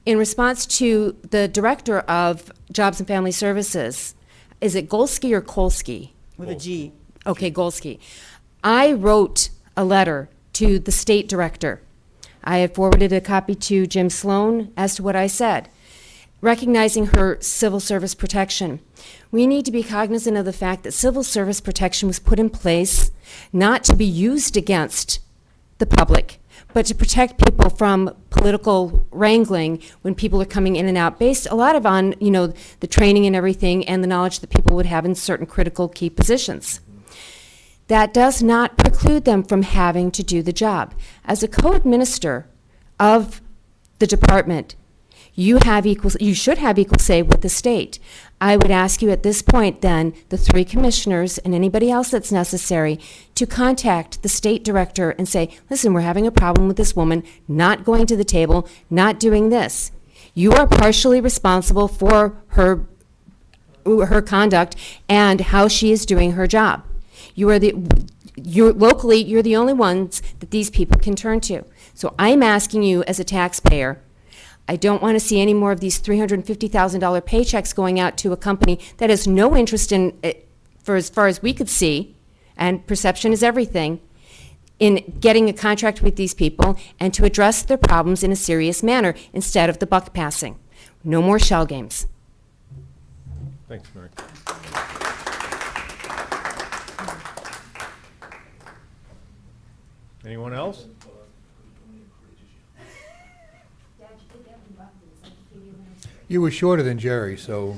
In response to the Director of Jobs and Family Services, is it Golski or Kolski? With a G. Okay, Golski. I wrote a letter to the state director. I have forwarded a copy to Jim Sloan as to what I said, recognizing her civil service protection. We need to be cognizant of the fact that civil service protection was put in place not to be used against the public, but to protect people from political wrangling when people are coming in and out, based a lot of on, the training and everything and the knowledge that people would have in certain critical key positions. That does not preclude them from having to do the job. As a co-administrator of the department, you should have equal say with the state. I would ask you at this point then, the 3 commissioners and anybody else that's necessary, to contact the state director and say, listen, we're having a problem with this woman not going to the table, not doing this. You are partially responsible for her conduct and how she is doing her job. Locally, you're the only ones that these people can turn to. So I'm asking you as a taxpayer, I don't want to see any more of these $350,000 paychecks going out to a company that has no interest in, for as far as we could see, and perception is everything, in getting a contract with these people and to address their problems in a serious manner instead of the buck passing. No more shell games. Thanks, Mary. Anyone else? You were shorter than Jerry, so.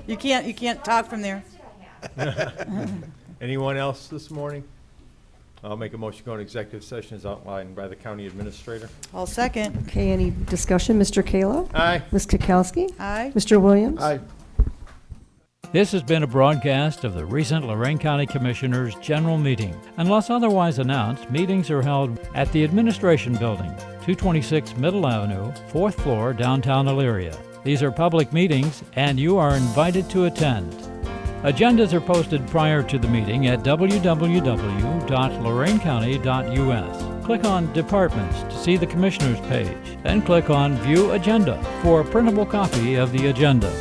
You can't talk from there. Anyone else this morning? I'll make a motion to go into executive session as outlined by the county administrator. I'll second. Okay, any discussion? Mr. Kalo? Aye. Ms. Kokolski? Aye. Mr. Williams? Aye. This has been a broadcast of the recent Lorain County Commissioners' General Meeting. Unless otherwise announced, meetings are held at the Administration Building, 226 Middle Avenue, 4th floor, downtown Elyria. These are public meetings, and you are invited to attend. Agendas are posted prior to the meeting at www.loraincounty.us. Click on Departments to see the Commissioners page, then click on View Agenda for a printable copy of the agenda.